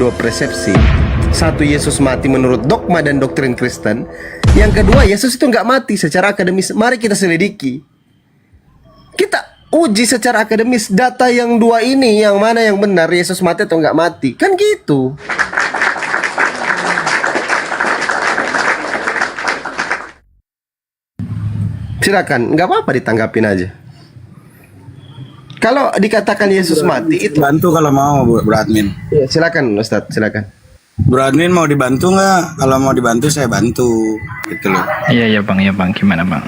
dua persepsi. Satu, Yesus mati menurut dogma dan doktrin Kristen. Yang kedua, Yesus itu nggak mati secara akademis. Mari kita selidiki. Kita uji secara akademis data yang dua ini, yang mana yang benar, Yesus mati atau nggak mati. Kan gitu. Silakan, nggak apa-apa ditanggapin aja. Kalau dikatakan Yesus mati itu, Bantu kalau mau, Bro Admin. ya, silakan Ustadz, silakan. Bro Admin mau dibantu nggak? Kalau mau dibantu saya bantu, gitu loh. Iya bang, gimana bang?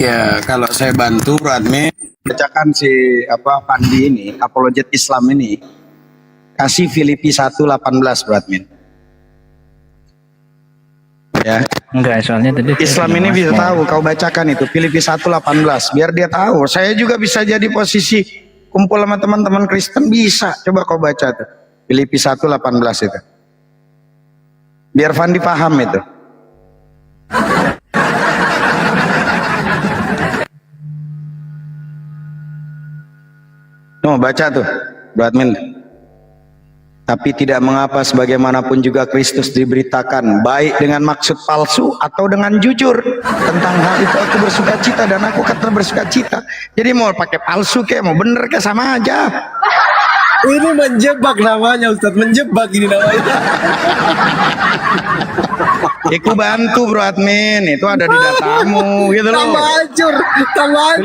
Ya kalau saya bantu Bro Admin, bacakan si Pandi ini, apologet Islam ini, kasih Filipi 1:18 Bro Admin. Ya. Enggak, soalnya tadi Islam ini bisa tahu, kau bacakan itu Filipi 1:18 biar dia tahu. Saya juga bisa jadi posisi kumpul sama teman-teman Kristen, bisa. Coba kau baca tuh Filipi 1:18 itu. Biar Fandi paham itu. No, baca tuh, Bro Admin. Tapi tidak mengapa sebagaimanapun juga Kristus diberitakan, baik dengan maksud palsu atau dengan jujur. Tentang hal itu aku bersuka cita dan aku kata bersuka cita. Jadi mau pakai palsu kayak mau bener kayak sama aja. Ini menjebak namanya Ustadz, menjebak ini namanya. Aku bantu Bro Admin, itu ada di datamu gitu loh. Tambah hancur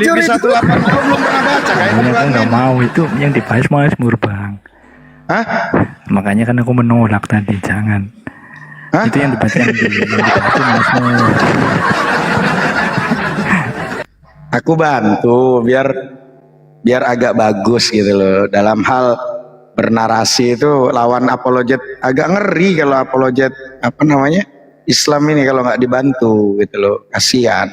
Filipi itu. 1:8 aku belum pernah baca kayak itu Bro Makanya aku Admin. nggak mau, itu yang dibahas Mazmur bang. Hah? Makanya kan aku menolak tadi, jangan. Hah? Itu yang dibaca yang dibahas itu Mazmur. Aku bantu biar agak bagus gitu loh. Dalam hal bernarasi itu lawan apologet agak ngeri kalau apologet Islam ini kalau nggak dibantu gitu loh, kasihan.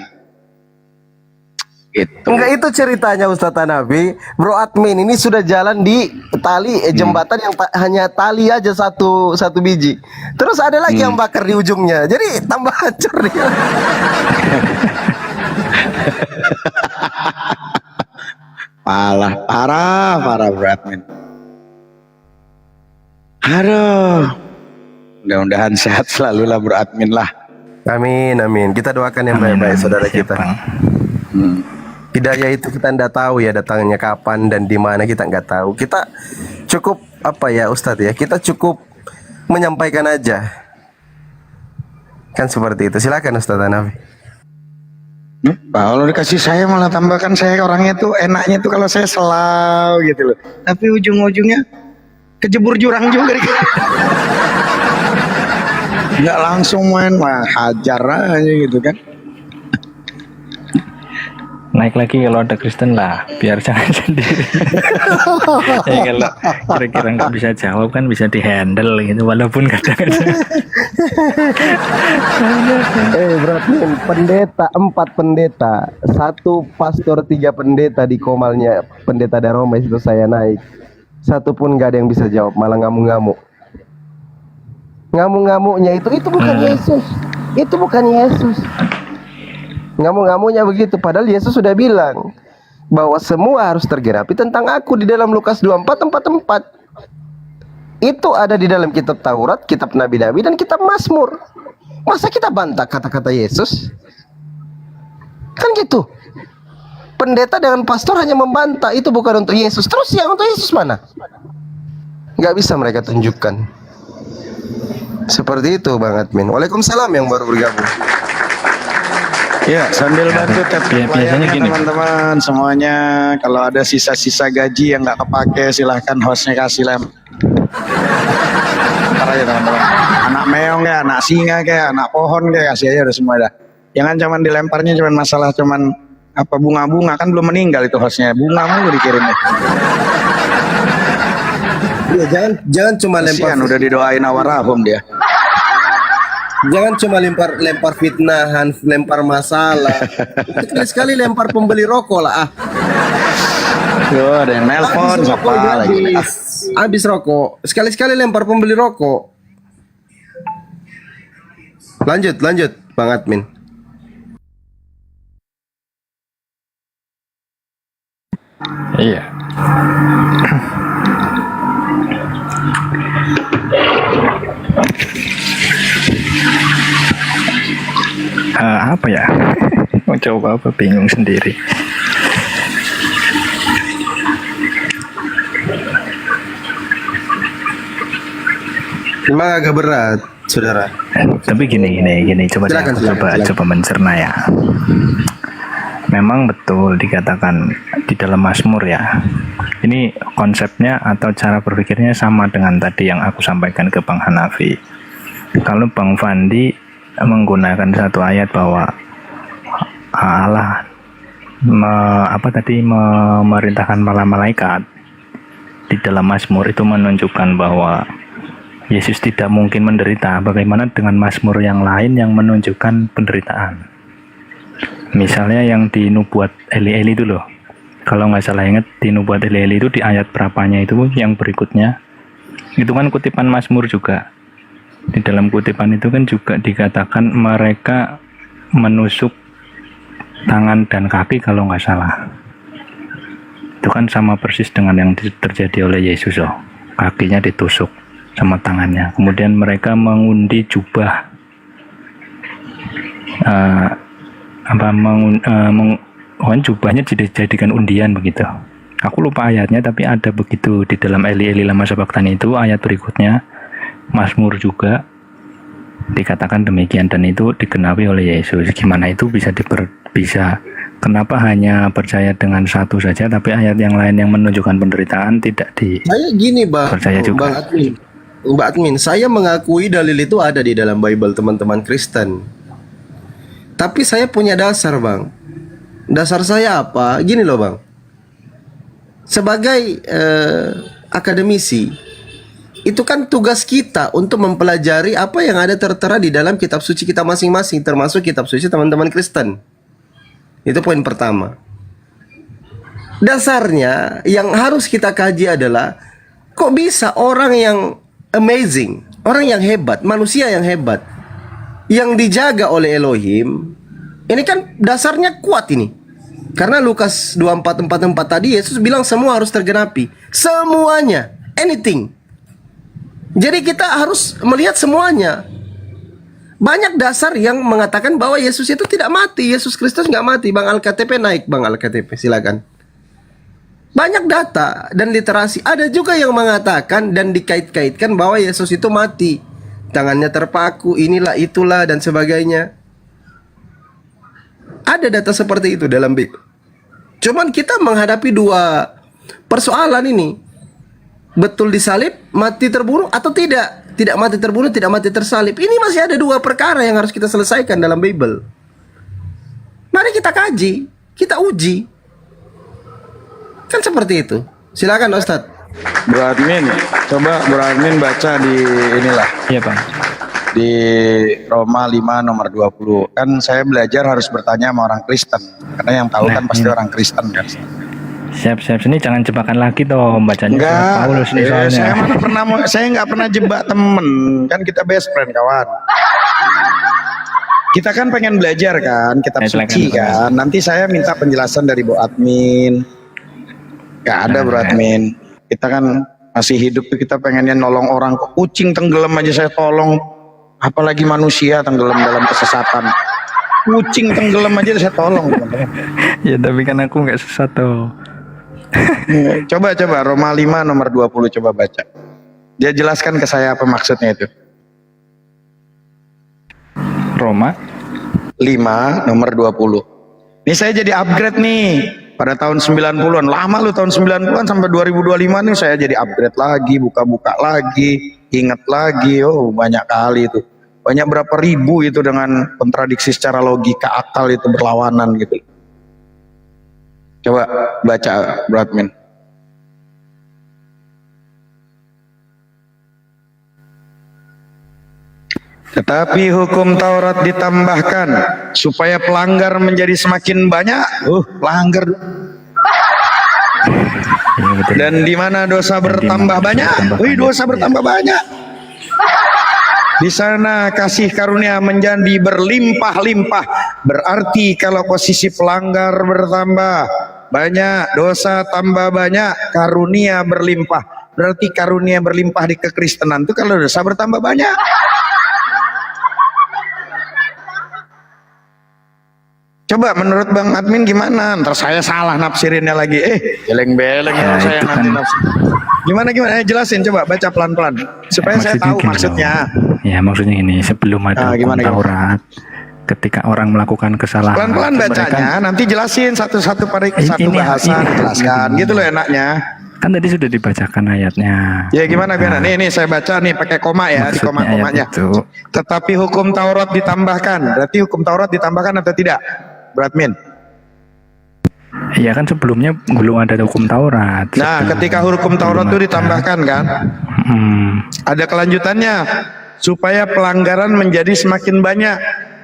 Gitu. Enggak, itu ceritanya Ustadz Hanafi. Bro Admin ini sudah jalan di tali jembatan yang hanya tali aja satu biji. Terus ada lagi yang bakar di ujungnya. Jadi tambah hancur dia. Parah Bro Admin. Aduh. Mudah-mudahan sehat selalu lah Bro Admin lah. Amin. Kita doakan yang baik-baik saudara Siap, kita. Bang. Hidayah itu kita nggak tahu ya datangnya kapan dan di mana, kita nggak tahu. Kita cukup Ustadz ya, kita cukup menyampaikan aja. Kan seperti itu. Silakan Ustadz Hanafi. Kalau dikasih saya malah tambahkan saya orangnya tuh enaknya tuh kalau saya selau gitu loh. Tapi ujung-ujungnya kejebur jurang juga. Nggak langsung main, mah hajar aja gitu kan. Naik lagi kalau ada Kristen lah, biar jangan sendiri. Ya, kalau kira-kira nggak bisa jawab kan bisa dihandle gitu, walaupun kadang-kadang. Berarti pendeta, 4 pendeta, 1 pastor, 3 pendeta di komalnya pendeta Daromes itu saya naik. Satu pun nggak ada yang bisa jawab, malah ngamuk-ngamuk. Ngamuk-ngamuknya itu bukan Yesus. Itu bukan Yesus. Ngamuk-ngamuknya begitu, padahal Yesus sudah bilang bahwa semua harus tergenapi tentang aku di dalam Lukas 24:44. Itu ada di dalam kitab Taurat, kitab Nabi-Nabi, dan kitab Mazmur. Masa kita bantah kata-kata Yesus? Kan gitu. Pendeta dengan pastor hanya membantah, itu bukan untuk Yesus. Terus yang untuk Yesus mana? Nggak bisa mereka tunjukkan. Seperti itu Bang Admin. Waalaikumsalam yang baru bergabung. Ya, sambil bantu biasanya gini. teman-teman semuanya. Kalau ada sisa-sisa gaji yang nggak kepake, silahkan hostnya kasih lem. Ntar aja teman-teman. Anak meong kayak, anak singa kayak, anak pohon kayak, kasih aja udah semua dah. Jangan cuman dilemparnya cuman masalah cuman bunga-bunga, kan belum meninggal itu hostnya. Bunga mulu dikirimnya. Iya, jangan cuma lempar. Kasihan, udah didoain awarahum dia. Jangan cuma lempar fitnahan, lempar masalah. Sekali-sekali lempar pembeli rokok lah. Tuh ada yang nelpon siapa lagi. Habis rokok. Sekali-sekali lempar pembeli rokok. Lanjut Bang Admin. Iya. apa ya? Mau coba apa? Bingung sendiri. Memang agak berat, saudara. Tapi gini, coba Silakan, silakan. coba mencerna ya. Memang betul dikatakan di dalam Mazmur ya. Ini konsepnya atau cara berpikirnya sama dengan tadi yang aku sampaikan ke Bang Hanafi. Kalau Bang Fandi menggunakan satu ayat bahwa Allah memerintahkan para malaikat di dalam Mazmur itu menunjukkan bahwa Yesus tidak mungkin menderita. Bagaimana dengan Mazmur yang lain yang menunjukkan penderitaan? Misalnya yang di Nubuat Eli-Eli itu loh. Kalau nggak salah ingat di Nubuat Eli-Eli itu di ayat berapanya itu yang berikutnya. Itu kan kutipan Mazmur juga. Di dalam kutipan itu kan juga dikatakan mereka menusuk tangan dan kaki kalau nggak salah. Itu kan sama persis dengan yang terjadi oleh Yesus loh. Kakinya ditusuk sama tangannya. Kemudian mereka mengundi jubah, jubahnya dijadikan undian begitu. Aku lupa ayatnya, tapi ada begitu di dalam Eli-Eli lama Sabaktani itu ayat berikutnya. Mazmur juga dikatakan demikian dan itu digenapi oleh Yesus. Gimana itu bisa kenapa hanya percaya dengan satu saja, tapi ayat yang lain yang menunjukkan penderitaan tidak Saya gini, percaya juga. Mbak Admin, saya mengakui dalil itu ada di dalam Bible teman-teman Kristen. Tapi saya punya dasar, Bang. Dasar saya apa? Gini loh, Bang. Sebagai akademisi, itu kan tugas kita untuk mempelajari apa yang ada tertera di dalam kitab suci kita masing-masing, termasuk kitab suci teman-teman Kristen. Itu poin pertama. Dasarnya yang harus kita kaji adalah, kok bisa orang yang amazing, orang yang hebat, manusia yang hebat, yang dijaga oleh Elohim, ini kan dasarnya kuat ini. Karena Lukas 24:44 tadi Yesus bilang semua harus tergenapi. Semuanya, anything. Jadi kita harus melihat semuanya. Banyak dasar yang mengatakan bahwa Yesus itu tidak mati. Yesus Kristus nggak mati. Bang Alkitab naik, Bang Alkitab, silakan. Banyak data dan literasi. Ada juga yang mengatakan dan dikait-kaitkan bahwa Yesus itu mati. Tangannya terpaku, inilah itulah dan sebagainya. Ada data seperti itu dalam Bible. Cuman kita menghadapi dua persoalan ini. Betul disalib, mati terbunuh atau tidak? Tidak mati terbunuh, tidak mati tersalib. Ini masih ada dua perkara yang harus kita selesaikan dalam Bible. Mari kita kaji, kita uji. Kan seperti itu. Silakan Ustadz. Bro Admin, coba Bro Admin baca di inilah. Iya Bang. Di Roma 5 nomor 20. Kan saya belajar harus bertanya sama orang Kristen. Karena yang tahu kan pasti orang Kristen kan. Siap, ini jangan jebakan lagi toh bacanya. Enggak, Paulus nih soalnya. saya nggak pernah jebak temen. Kan kita best friend kawan. Kita kan pengen belajar kan, kitab suci kan. Nanti saya minta penjelasan dari Bu Admin. Gak ada Bro Admin. Kita kan masih hidup tuh kita pengennya nolong orang. Kucing tenggelam aja saya tolong. Apalagi manusia tenggelam dalam kesesatan. Kucing tenggelam aja saya tolong. Ya tapi kan aku nggak sesat tuh. Coba Roma 5 nomor 20 coba baca. Dia jelaskan ke saya apa maksudnya itu. Roma 5 nomor 20. Ini saya jadi upgrade nih. Pada tahun 90-an, lama lu tahun 90-an sampai 2025 nih saya jadi upgrade lagi, buka-buka lagi, ingat lagi. Oh, banyak kali itu. Banyak berapa ribu itu dengan kontradiksi secara logika akal itu berlawanan gitu. Coba baca Bro Admin. Tetapi hukum Taurat ditambahkan supaya pelanggar menjadi semakin banyak. Pelanggar. Dan di mana dosa bertambah banyak, dosa bertambah banyak. Di sana kasih karunia menjadi berlimpah-limpah. Berarti kalau posisi pelanggar bertambah banyak, dosa tambah banyak, karunia berlimpah. Berarti karunia berlimpah di kekristenan itu kalau dosa bertambah banyak. Coba menurut Bang Admin gimana? Ntar saya salah nafsirinnya lagi. Beleng-beleng Ya, saya itu nanti kan- nafsir. Gimana? Jelasin coba, baca pelan-pelan supaya saya tahu gini maksudnya. loh. Ya maksudnya ini sebelum ada hukum Gimana? Taurat, ketika orang melakukan kesalahan, Pelan-pelan kan bacanya, nanti jelasin satu-satu pada satu Ini- bahasa ini- dijelaskan. Gitu loh enaknya. kan tadi sudah dibacakan ayatnya. Ya gimana? Nih saya baca nih pakai koma ya, di Maksudnya koma-komanya. ayat itu, Tetapi hukum Taurat ditambahkan. Berarti hukum Taurat ditambahkan atau tidak? Beradmin. ya kan sebelumnya belum ada hukum Taurat. Nah, ketika hukum Taurat itu ditambahkan kan, ada kelanjutannya supaya pelanggaran menjadi semakin banyak.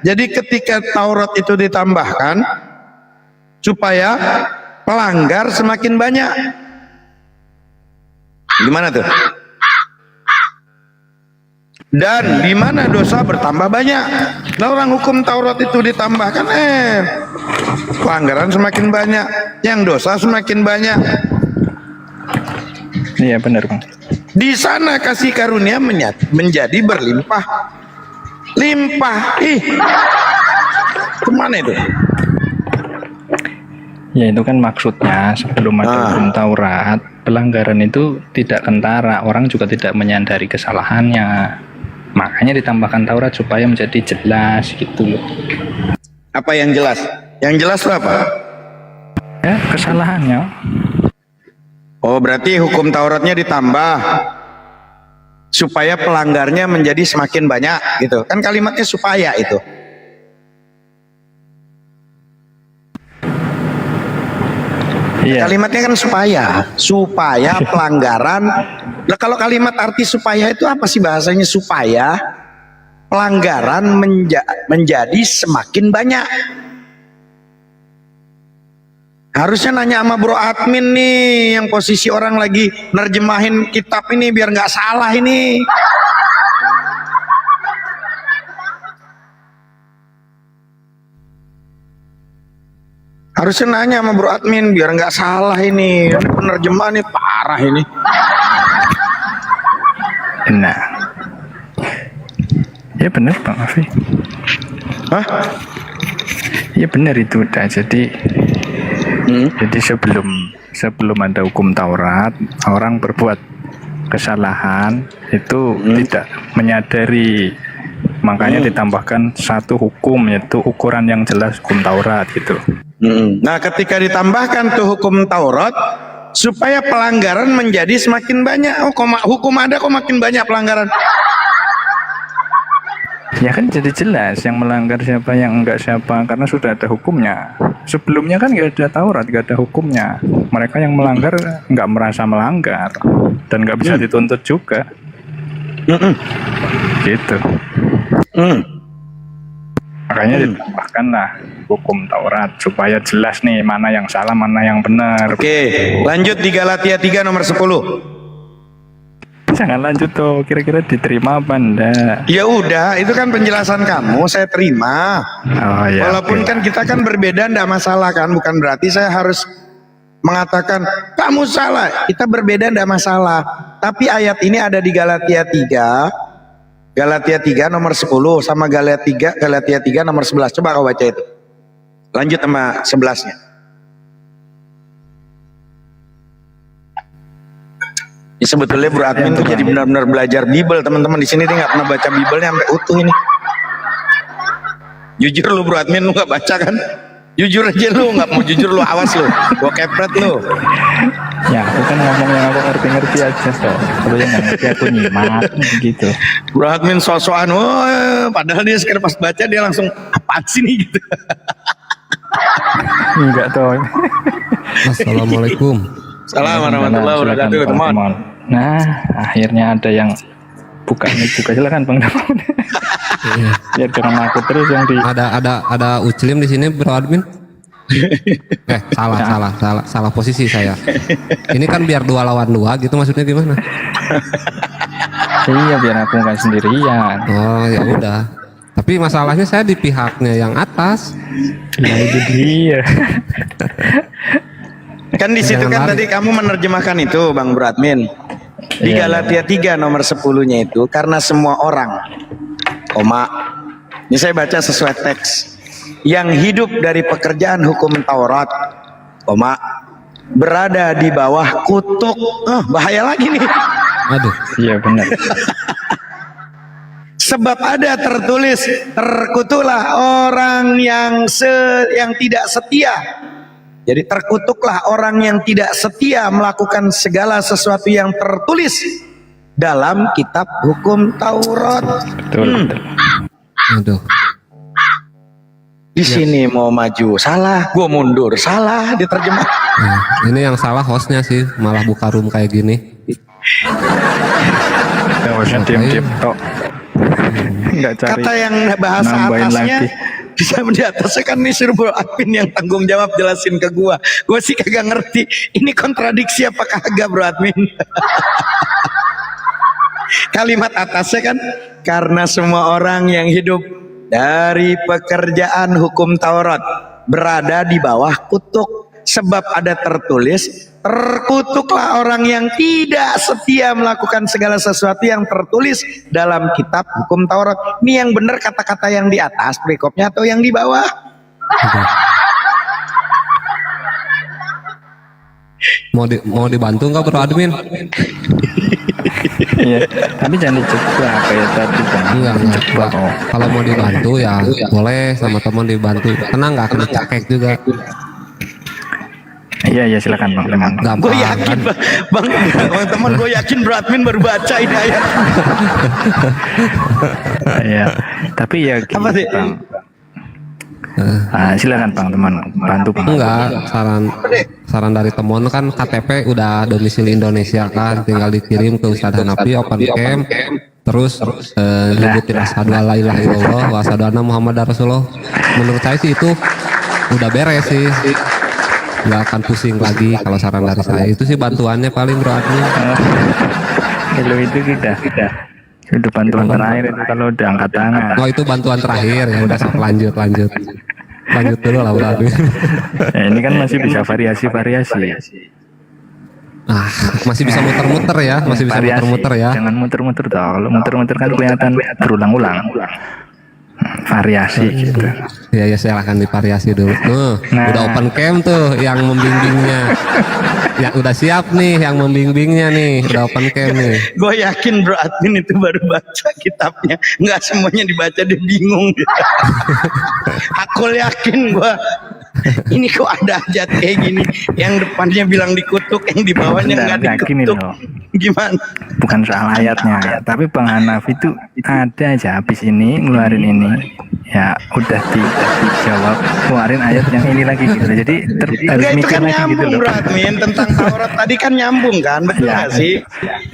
Jadi ketika Taurat itu ditambahkan supaya pelanggar semakin banyak. Gimana tuh? Dan di mana dosa bertambah banyak. Nah, orang hukum Taurat itu ditambahkan, pelanggaran semakin banyak, yang dosa semakin banyak. Iya benar Bang. Di sana kasih karunia menjadi berlimpah. Limpah. Kemana itu? Ya itu kan maksudnya sebelum ada hukum Taurat, pelanggaran itu tidak kentara, orang juga tidak menyadari kesalahannya. Makanya ditambahkan Taurat supaya menjadi jelas gitu loh. Apa yang jelas? Yang jelas itu apa? Ya kesalahannya. Oh, berarti hukum Tauratnya ditambah supaya pelanggarnya menjadi semakin banyak gitu. Kan kalimatnya supaya itu. Iya. Kalimatnya kan supaya pelanggaran. Nah, kalau kalimat arti supaya itu apa sih bahasanya? Supaya pelanggaran menjadi semakin banyak. Harusnya nanya sama Bro Admin nih, yang posisi orang lagi nerjemahin kitab ini biar nggak salah ini. Harusnya nanya sama Bro Admin biar nggak salah ini. Ini penerjemah nih parah ini. Nah. Ya benar Bang Afi. Hah? Ya benar itu udah. Jadi sebelum ada hukum Taurat, orang berbuat kesalahan itu tidak menyadari. Makanya ditambahkan satu hukum, yaitu ukuran yang jelas hukum Taurat gitu. Nah, ketika ditambahkan tuh hukum Taurat supaya pelanggaran menjadi semakin banyak. Oh, hukum ada kok makin banyak pelanggaran. Ya kan jadi jelas yang melanggar siapa, yang enggak siapa, karena sudah ada hukumnya. Sebelumnya kan nggak ada Taurat, nggak ada hukumnya. Mereka yang melanggar nggak merasa melanggar dan nggak bisa dituntut juga. Gitu. Makanya ditambahkanlah hukum Taurat supaya jelas nih mana yang salah, mana yang benar. Oke, lanjut di Galatia 3 nomor 10. Jangan lanjut tuh, kira-kira diterima apa enggak? Ya udah, itu kan penjelasan kamu, saya terima. Oh ya. Walaupun oke. kan kita kan berbeda, enggak masalah kan, bukan berarti saya harus mengatakan kamu salah. Kita berbeda enggak masalah. Tapi ayat ini ada di Galatia 3 nomor 10 sama Galatia 3 nomor 11. Coba kau baca itu. Lanjut sama 11-nya. Ini sebetulnya Bro Admin tuh jadi benar-benar belajar Bible, teman-teman. Di sini dia nggak pernah baca Bible-nya sampai utuh ini. Jujur lu Bro Admin, lu nggak baca kan? Jujur aja lu, nggak mau jujur lu, awas lu. Gua kepret lu. Ya aku kan ngomong yang aku ngerti-ngerti aja toh. Kalau yang nggak ngerti aku nyimak gitu. Bro Admin so-soan, padahal dia sekedar pas baca dia langsung apaan sih nih gitu. Enggak toh. Assalamualaikum. Assalamualaikum warahmatullahi wabarakatuh, teman. Nah, akhirnya ada yang buka silakan Bang Damon. Ya jangan aku terus yang di Ada Uclim di sini, Bro Admin. Salah posisi saya. Ini kan biar 2 lawan 2 gitu, maksudnya gimana? Iya, biar aku nggak sendirian. Oh ya udah. Tapi masalahnya saya di pihaknya yang atas. Nah itu dia. Kan di situ kan Jangan tadi kamu menerjemahkan itu Bang Bro Admin. Di Iya, Galatia 3 nomor 10-nya itu karena semua orang, koma. Ini saya baca sesuai teks. yang hidup dari pekerjaan hukum Taurat, berada di bawah kutuk. Bahaya lagi nih. Aduh, iya benar. Sebab ada tertulis, terkutuklah orang yang tidak setia. Jadi terkutuklah orang yang tidak setia melakukan segala sesuatu yang tertulis dalam kitab hukum Taurat. Betul. Aduh. Di sini mau maju salah, gua mundur salah diterjemah. Nah, ini yang salah hostnya sih, malah buka room kayak gini. Harusnya diam-diam tok. Nggak cari Kata yang bahasa nambahin atasnya lagi. bisa di atasnya kan nih suruh bro admin yang tanggung jawab jelasin ke gua sih kagak ngerti ini kontradiksi apa kagak bro admin. Kalimat atasnya kan karena semua orang yang hidup dari pekerjaan hukum Taurat berada di bawah kutuk, sebab ada tertulis, terkutuklah orang yang tidak setia melakukan segala sesuatu yang tertulis dalam kitab hukum Taurat. Ini yang benar kata-kata yang di atas perikopnya atau yang di bawah? Mau dibantu nggak bro admin? Iya, tapi jangan dijebak kayak tadi kan. Enggak. Kalau mau dibantu ya boleh sama teman dibantu. Tenang, nggak kena cekek juga. Iya silakan bang. Gampang. Gue yakin bang teman gue yakin bro admin baru baca ini ayat. Iya, tapi ya gini, Apa sih? bang. Silakan bang teman, bantu bang. Enggak, saran dari teman kan KTP udah domisili Indonesia kan, tinggal dikirim ke Ustadz Hanafi open camp, terus nyebutin asyhadu alla ilaha illallah wa asyhadu anna muhammadar rasulullah. Menurut saya sih itu udah beres sih, nggak akan pusing lagi kalau saran dari saya. Itu sih bantuannya paling bro admin. Kalau itu kita bantuan terakhir itu kalau udah angkat tangan. Oh itu bantuan terakhir ya udah sok lanjut dulu lah bro admin. Ini kan masih bisa variasi. Masih bisa muter-muter ya, masih bisa Variasi. muter-muter ya. Jangan muter-muter toh. Kalau muter-muter kan kelihatan berulang-ulang. Variasi gitu. Ya silahkan divariasi dulu. Nah. Udah open cam tuh yang membimbingnya. Ya udah siap nih yang membimbingnya nih, udah open cam nih. Gue yakin bro admin itu baru baca kitabnya, nggak semuanya dibaca dia bingung. Aku yakin gue ini kok ada ayat kayak gini, yang depannya bilang dikutuk, yang di bawahnya nggak Gini dikutuk. loh. Gimana? Bukan soal ayatnya, tapi Bang Hanaf itu ada aja habis ini ngeluarin ini, ya udah dijawab, keluarin ayat yang ini lagi gitu. Jadi harus Enggak, itu mikir kan lagi gitu nyambung loh. bro admin tentang Taurat tadi kan nyambung kan, betul nggak sih?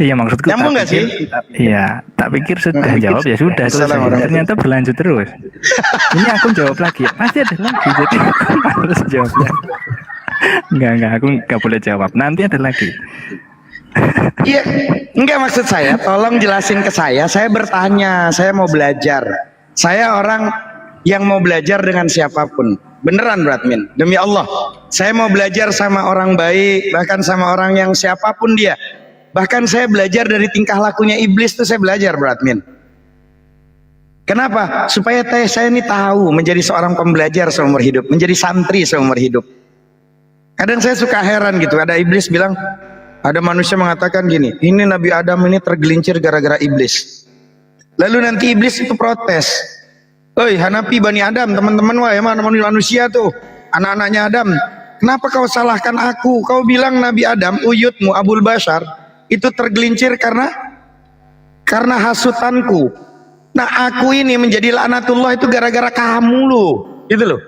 Iya maksudku. Nyambung nggak sih? Iya, tak pikir sudah jawab ya sudah selesai. Assalamualaikum. Ternyata berlanjut terus. Ini aku jawab lagi, pasti ada lagi. Jadi aku harus jawabnya. Enggak, aku nggak boleh jawab. Nanti ada lagi. Iya, enggak maksud saya, tolong jelasin ke saya bertanya, saya mau belajar. Saya orang yang mau belajar dengan siapapun. Beneran bro admin, demi Allah. Saya mau belajar sama orang baik, bahkan sama orang yang siapapun dia. Bahkan saya belajar dari tingkah lakunya iblis tuh saya belajar bro admin. Kenapa? Supaya saya ini tahu menjadi seorang pembelajar seumur hidup, menjadi santri seumur hidup. Kadang saya suka heran gitu, ada iblis bilang, ada manusia mengatakan gini, ini Nabi Adam ini tergelincir gara-gara iblis. Lalu nanti iblis itu protes. Oi Hanafi Bani Adam, teman-teman wah emang manusia tuh, anak-anaknya Adam. Kenapa kau salahkan aku? Kau bilang Nabi Adam, uyutmu Abul Bashar, itu tergelincir karena hasutanku. Nah aku ini menjadi laknatullah itu gara-gara kamu loh, gitu loh.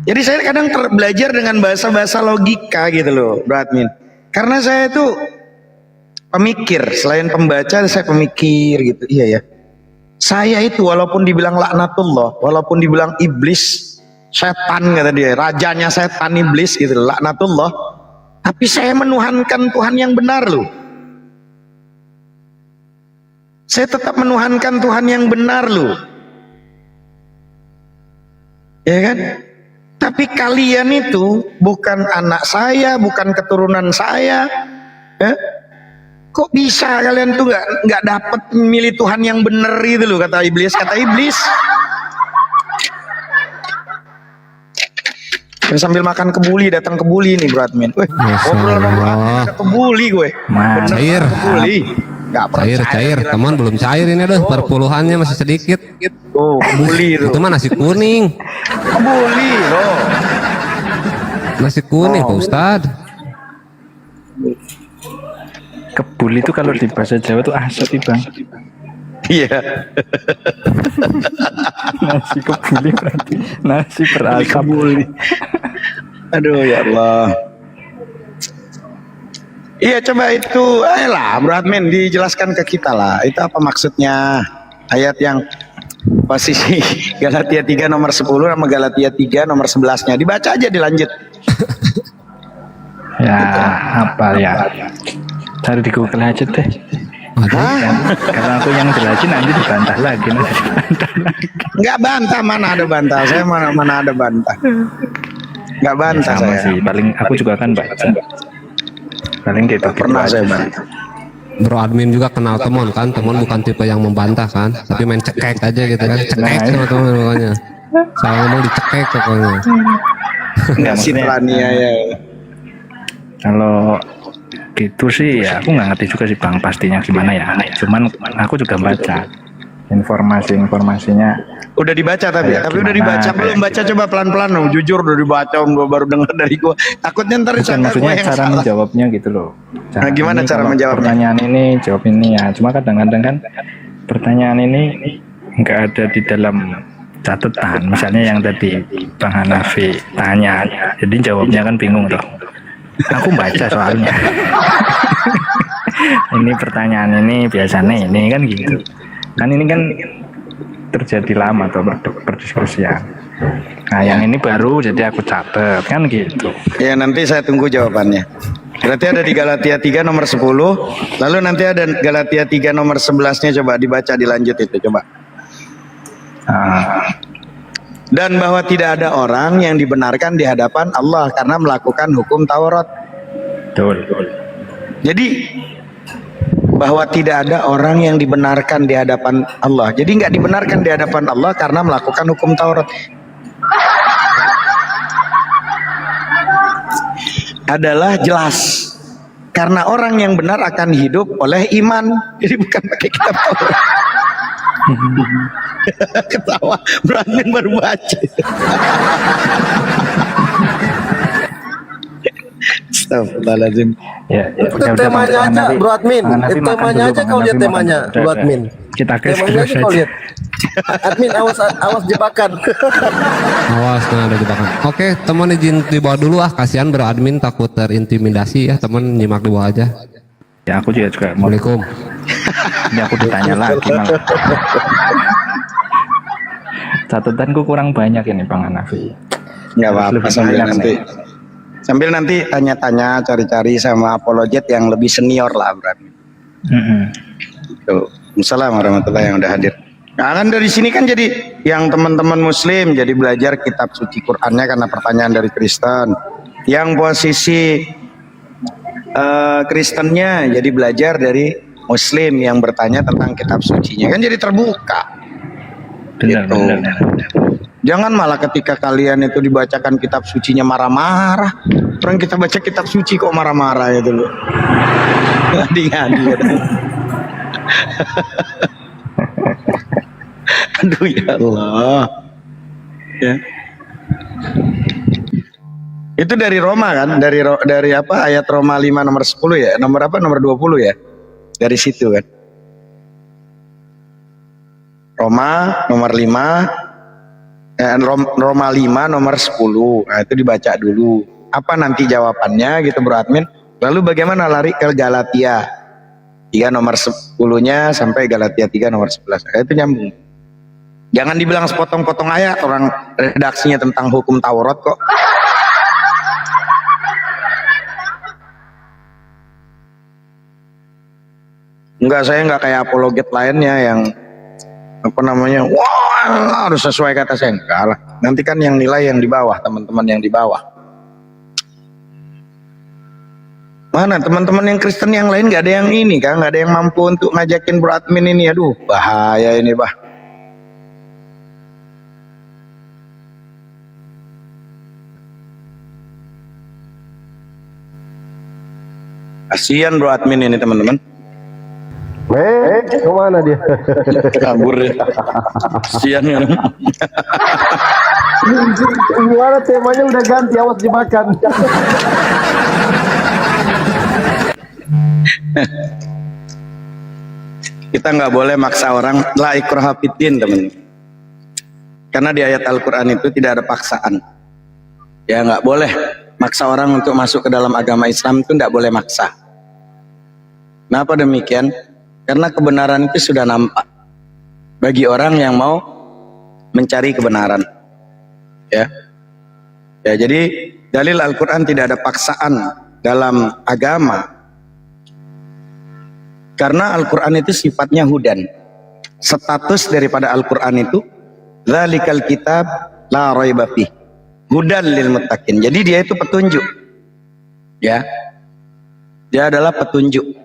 Jadi saya kadang belajar dengan bahasa-bahasa logika gitu loh, Bro Admin. Karena saya itu pemikir, selain pembaca saya pemikir gitu. Iya ya. Saya itu walaupun dibilang laknatullah, walaupun dibilang iblis, setan kata dia, rajanya setan iblis gitu, laknatullah. Tapi saya menuhankan Tuhan yang benar loh. Saya tetap menuhankan Tuhan yang benar loh. Ya kan? Tapi kalian itu bukan anak saya, bukan keturunan saya. Kok bisa kalian tuh nggak dapat milih Tuhan yang bener itu loh, kata iblis. Dan sambil makan kebuli, datang kebuli nih Bro Admin. Wih, ngobrol sama Bro Admin ada kebuli gue. Bener Cair. kebuli. Nggak percaya Cair. gila. Teman belum cair ini aduh, perpuluhannya masih sedikit. Oh, kebuli itu. Itu mah nasi kuning. Kebuli loh. Nasi kuning Pak Ustadz. Kebul itu kalau di bahasa Jawa tuh asap Bang. Iya. Nasi kebuli berarti nasi berasap. Kebuli. Aduh ya Allah. Iya coba itu, ayolah Bro Admin dijelaskan ke kita lah. Itu apa maksudnya ayat yang posisi Galatia 3 nomor 10 sama Galatia 3 nomor 11-nya. Dibaca aja dilanjut. Ya apa ya? Cari di Google aja deh. Kalau aku yang jelasin nanti dibantah lagi. Enggak bantah, mana ada bantah. Saya mana ada bantah. Enggak bantah Sama saya. sih, paling aku juga kan baca. Paling gitu Pernah aja saya sih. bantah. Bro Admin juga kenal Temon kan. Temon bukan tipe yang membantah kan, tapi main cekek aja gitu kan. Cekek sama teman pokoknya. Saya ngomong dicekek pokoknya. Enggak sih maksudnya, ya. Kalau gitu sih ya aku nggak ngerti juga sih Bang pastinya gimana ya. Cuman aku juga baca informasinya. Udah dibaca tapi Kayak udah gimana, dibaca kayak belum baca gitu. coba pelan-pelan dong. Jujur udah dibaca gua baru dengar dari gua. Takutnya ntar Bukan, disangka maksudnya gua yang cara salah. menjawabnya gitu loh. Nah, gimana ini cara kalau menjawabnya? Pertanyaan ini jawab ini ya. Cuma kadang-kadang kan pertanyaan ini nggak ada di dalam catatan. Misalnya yang tadi Bang Hanafi tanya, jadi jawabnya kan bingung loh. Aku baca soalnya. Ini pertanyaan ini biasanya ini kan gitu. Kan ini kan terjadi lama tuh perdiskusian. Nah yang ini baru jadi aku catat kan gitu. Ya nanti saya tunggu jawabannya. Berarti ada di Galatia 3 nomor 10, lalu nanti ada Galatia 3 nomor 11-nya, coba dibaca dilanjut itu coba. Dan bahwa tidak ada orang yang dibenarkan di hadapan Allah karena melakukan hukum Taurat. Betul. Jadi bahwa tidak ada orang yang dibenarkan di hadapan Allah. Jadi nggak dibenarkan di hadapan Allah karena melakukan hukum Taurat. Adalah jelas. Karena orang yang benar akan hidup oleh iman. Jadi bukan pakai kitab Taurat. Ketawa, Bro Admin baru baca. Astagfirullahaladzim. Ya, Itu temanya aja, Bro Admin. Itu temanya aja kau lihat temanya, Bro Admin. Kita gas Temanya terus aja kau aja. lihat. Admin awas jebakan. Awas, nah ada jebakan. Oke, teman izin di bawah dulu kasihan Bro Admin takut terintimidasi ya, teman nyimak di bawah aja. Ya aku juga mau. Assalamualaikum. Ini aku ditanya lagi malah. Catatanku kurang banyak ini Bang Hanafi. Nggak apa-apa, Lebih sambil banyak nanti. nih. Sambil nanti tanya-tanya, cari-cari sama apologet yang lebih senior lah, Bro Admin. Tuh. Assalamualaikum warahmatullahi yang udah hadir. Nah, kan dari sini kan jadi yang teman-teman Muslim jadi belajar kitab suci Qur'annya karena pertanyaan dari Kristen. Yang posisi Kristennya jadi belajar dari Muslim yang bertanya tentang kitab sucinya, kan jadi terbuka. Benar, Gitu. benar. Jangan malah ketika kalian itu dibacakan kitab sucinya marah-marah. Orang kita baca kitab suci kok marah-marah gitu loh. Ngadi-ngadi. Aduh ya Allah. Ya. Itu dari Roma kan? Dari apa? Ayat Roma 5 nomor 10 ya? Nomor apa? Nomor 20 ya? Dari situ kan. Roma nomor 5 Roma 5 nomor 10. Nah, itu dibaca dulu. Apa nanti jawabannya gitu Bro Admin. Lalu bagaimana lari ke Galatia 3 nomor 10-nya sampai Galatia 3 nomor 11. Itu nyambung. Jangan dibilang sepotong-potong ayat, orang redaksinya tentang hukum Taurat kok. Enggak, saya enggak kayak apologet lainnya yang apa namanya, wah harus sesuai kata saya. Enggak lah, nanti kan yang nilai yang di bawah, teman-teman yang di bawah. Mana teman-teman yang Kristen yang lain nggak ada yang ini kan, nggak ada yang mampu untuk ngajakin bro admin ini. Aduh, bahaya ini, bah. Kasihan bro admin ini teman-teman. Kemana dia? Kabur ya. Kasihan ya. Gimana temanya udah ganti, awas dimakan. Kita nggak boleh maksa orang, la ikraha fiddin, teman. Karena di ayat Al-Quran itu tidak ada paksaan. Ya nggak boleh maksa orang untuk masuk ke dalam agama Islam, itu nggak boleh maksa. Kenapa demikian? Karena kebenaran itu sudah nampak bagi orang yang mau mencari kebenaran. Ya, jadi dalil Al-Quran tidak ada paksaan dalam agama. Karena Al-Quran itu sifatnya hudan. Status daripada Al-Quran itu dzalikal kitab la raiba fih hudan lil muttaqin. Jadi dia itu petunjuk. Ya. Dia adalah petunjuk.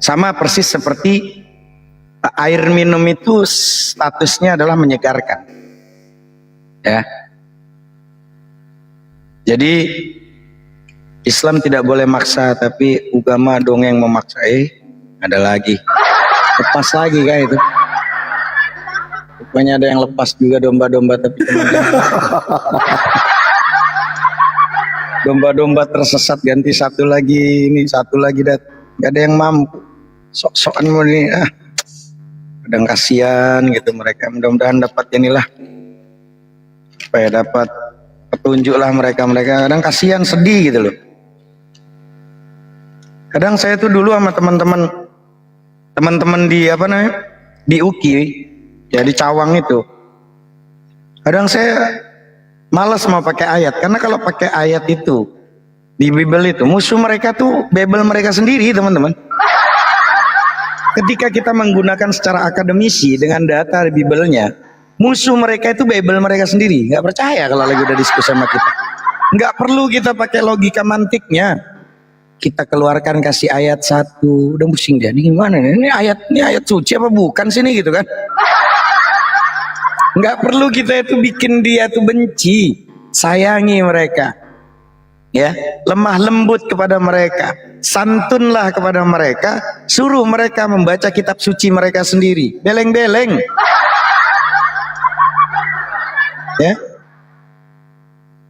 Sama persis seperti air minum itu statusnya adalah menyegarkan. Ya. Jadi Islam tidak boleh maksa, tapi agama dongeng memaksa. Ada lagi, lepas lagi kayak itu. Pokoknya ada yang lepas juga domba-domba, tapi domba-domba tersesat ganti satu lagi, ini satu lagi, gak ada yang mampu. Sok-sokan mau ini, kadang kasihan gitu mereka. Mudah-mudahan dapat inilah, supaya dapat petunjuk lah mereka. Kadang kasihan, sedih gitu loh. Kadang saya tuh dulu sama teman-teman di di UKI, ya di Cawang itu. Kadang saya malas mau pakai ayat, karena kalau pakai ayat itu di Bible itu musuh mereka tuh Bible mereka sendiri, teman-teman. Ketika kita menggunakan secara akademisi dengan data di Bible-nya, musuh mereka itu Bible mereka sendiri. Nggak percaya kalau lagi udah diskusi sama kita. Nggak perlu kita pakai logika mantiknya. Kita keluarkan kasih ayat satu, udah pusing dia. Ini gimana nih? Ini ayat suci apa bukan sini gitu kan? Nggak perlu kita itu bikin dia tuh benci. Sayangi mereka. Ya, lemah lembut kepada mereka. Santunlah kepada mereka. Suruh mereka membaca kitab suci mereka sendiri. Beleng-beleng. Ya.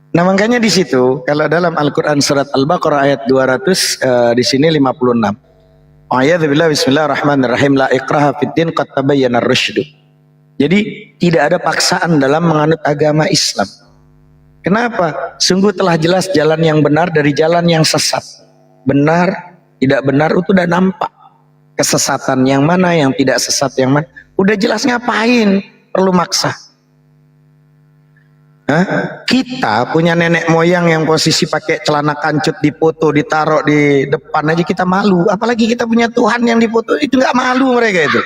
Nah makanya di situ kalau dalam Al-Quran surat Al-Baqarah ayat 200 di sini 56. A'udzubillahi bismillahirrahmanirrahim la ikraha fiddin qad tabayyana ar-rusydu. Jadi tidak ada paksaan dalam menganut agama Islam. Kenapa? Sungguh telah jelas jalan yang benar dari jalan yang sesat. Benar, tidak benar itu udah nampak. Kesesatan yang mana, yang tidak sesat yang mana. Udah jelas, ngapain perlu maksa? Kita punya nenek moyang yang posisi pakai celana kancut dipoto, ditaruh di depan aja kita malu. Apalagi kita punya Tuhan yang dipoto, itu nggak malu mereka itu.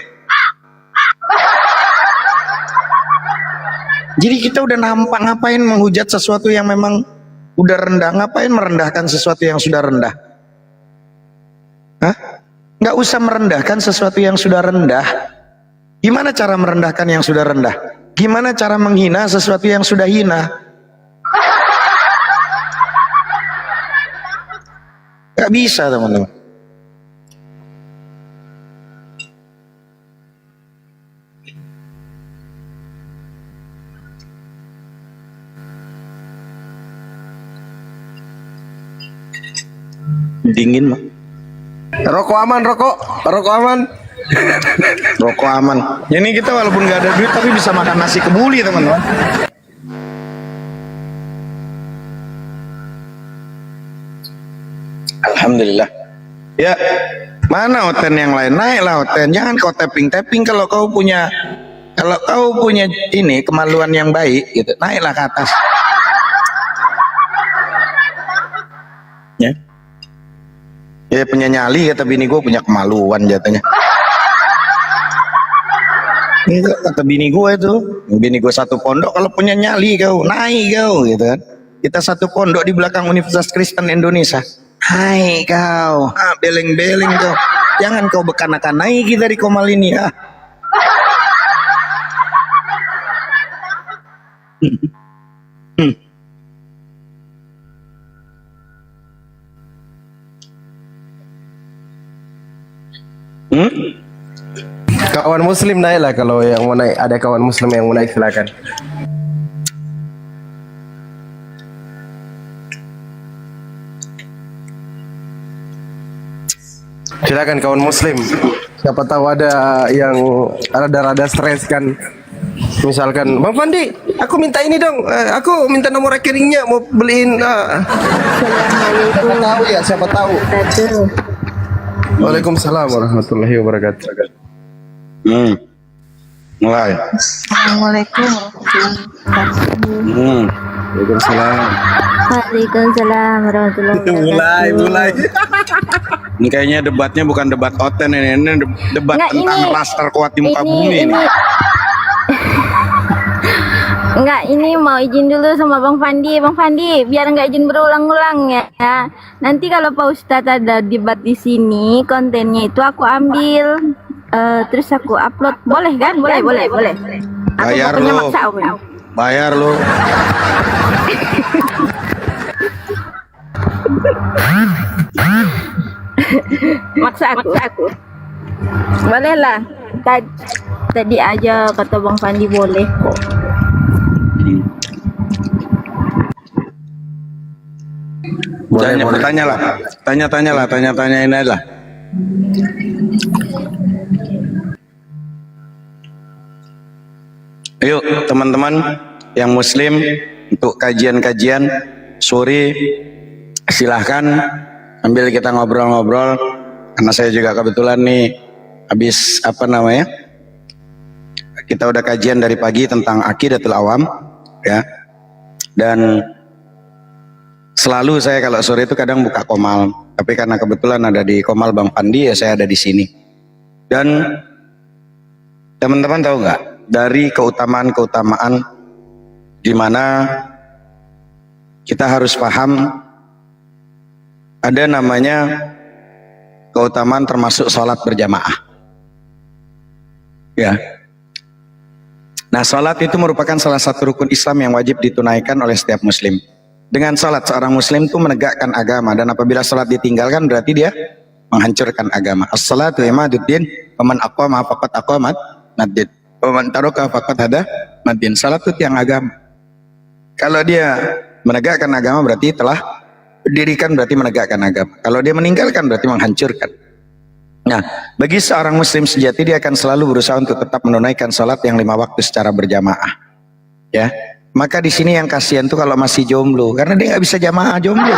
Jadi kita udah nampak, ngapain menghujat sesuatu yang memang udah rendah? Ngapain merendahkan sesuatu yang sudah rendah? Nggak usah merendahkan sesuatu yang sudah rendah. Gimana cara merendahkan yang sudah rendah? Gimana cara menghina sesuatu yang sudah hina? Gak bisa, teman-teman. Dingin mah. Rokok aman, rokok aman. Rokok aman. Ini kita walaupun nggak ada duit tapi bisa makan nasi kebuli, teman-teman. Alhamdulillah. Ya, mana Oten yang lain? Naiklah Oten. Jangan kau tapping kalau kau punya ini kemaluan yang baik gitu. Naiklah ke atas. Ya. Ya punya nyali kata bini gue, punya kemaluan jatuhnya. Itu kata bini gue itu, bini gue satu pondok, kalau punya nyali kau naik kau gitu kan. Kita satu pondok di belakang Universitas Kristen Indonesia, Hai kau, beleng-beleng kau. Jangan kau bekanak-kanai kita di Komal ini ya. Kawan muslim naiklah, kalau yang mau naik, ada kawan muslim yang mau naik silakan. Silakan kawan muslim. Siapa tahu ada yang rada-rada stres kan. Misalkan, Bang Fandi, aku minta ini dong. Aku minta nomor rekeningnya mau beliin. Siapa tahu ya, siapa tahu. Waalaikumsalam warahmatullahi wabarakatuh. Mulai. Assalamualaikum warahmatullahi wabarakatuh. Waalaikumsalam. Waalaikumsalam warahmatullahi wabarakatuh. Mulai. Ini kayaknya debatnya bukan debat oten ini debat Nggak, tentang ini- ras terkuat di muka bumi ini. Enggak, ini mau izin dulu sama Bang Fandi. Bang Fandi, biar nggak izin berulang-ulang ya. Nanti kalau Pak Ustadz ada debat di sini, kontennya itu aku ambil, terus aku upload. Boleh kan? Boleh. Aku Bayar pokoknya lu. maksa aku. Bayar lu. Maksa aku. Boleh lah. Tadi aja kata Bang Fandi boleh kok. Tanya-tanyain aja lah. Yuk teman-teman yang muslim, untuk kajian-kajian sore silahkan ambil kita ngobrol-ngobrol, karena saya juga kebetulan nih habis kita udah kajian dari pagi tentang Aqidatul Awam ya, dan selalu saya kalau sore itu kadang buka Komal, tapi karena kebetulan ada di Komal Bang Fandi ya saya ada di sini. Dan teman-teman tahu nggak, dari keutamaan-keutamaan di mana kita harus paham ada namanya keutamaan termasuk sholat berjamaah ya. Nah, sholat itu merupakan salah satu rukun Islam yang wajib ditunaikan oleh setiap muslim. Dengan sholat, seorang muslim itu menegakkan agama, dan apabila sholat ditinggalkan berarti dia menghancurkan agama. As-salatu imaduddin, faman aqama faqad aqamat maddin, waman taraka faqad hada maddin. Salat itu tiang agama. Kalau dia menegakkan agama berarti telah dirikan, berarti menegakkan agama. Kalau dia meninggalkan berarti menghancurkan. Nah, bagi seorang muslim sejati, dia akan selalu berusaha untuk tetap menunaikan salat yang 5 waktu secara berjamaah. Ya, maka di sini yang kasihan tuh kalau masih jomblo, karena dia nggak bisa jamaah jomblo.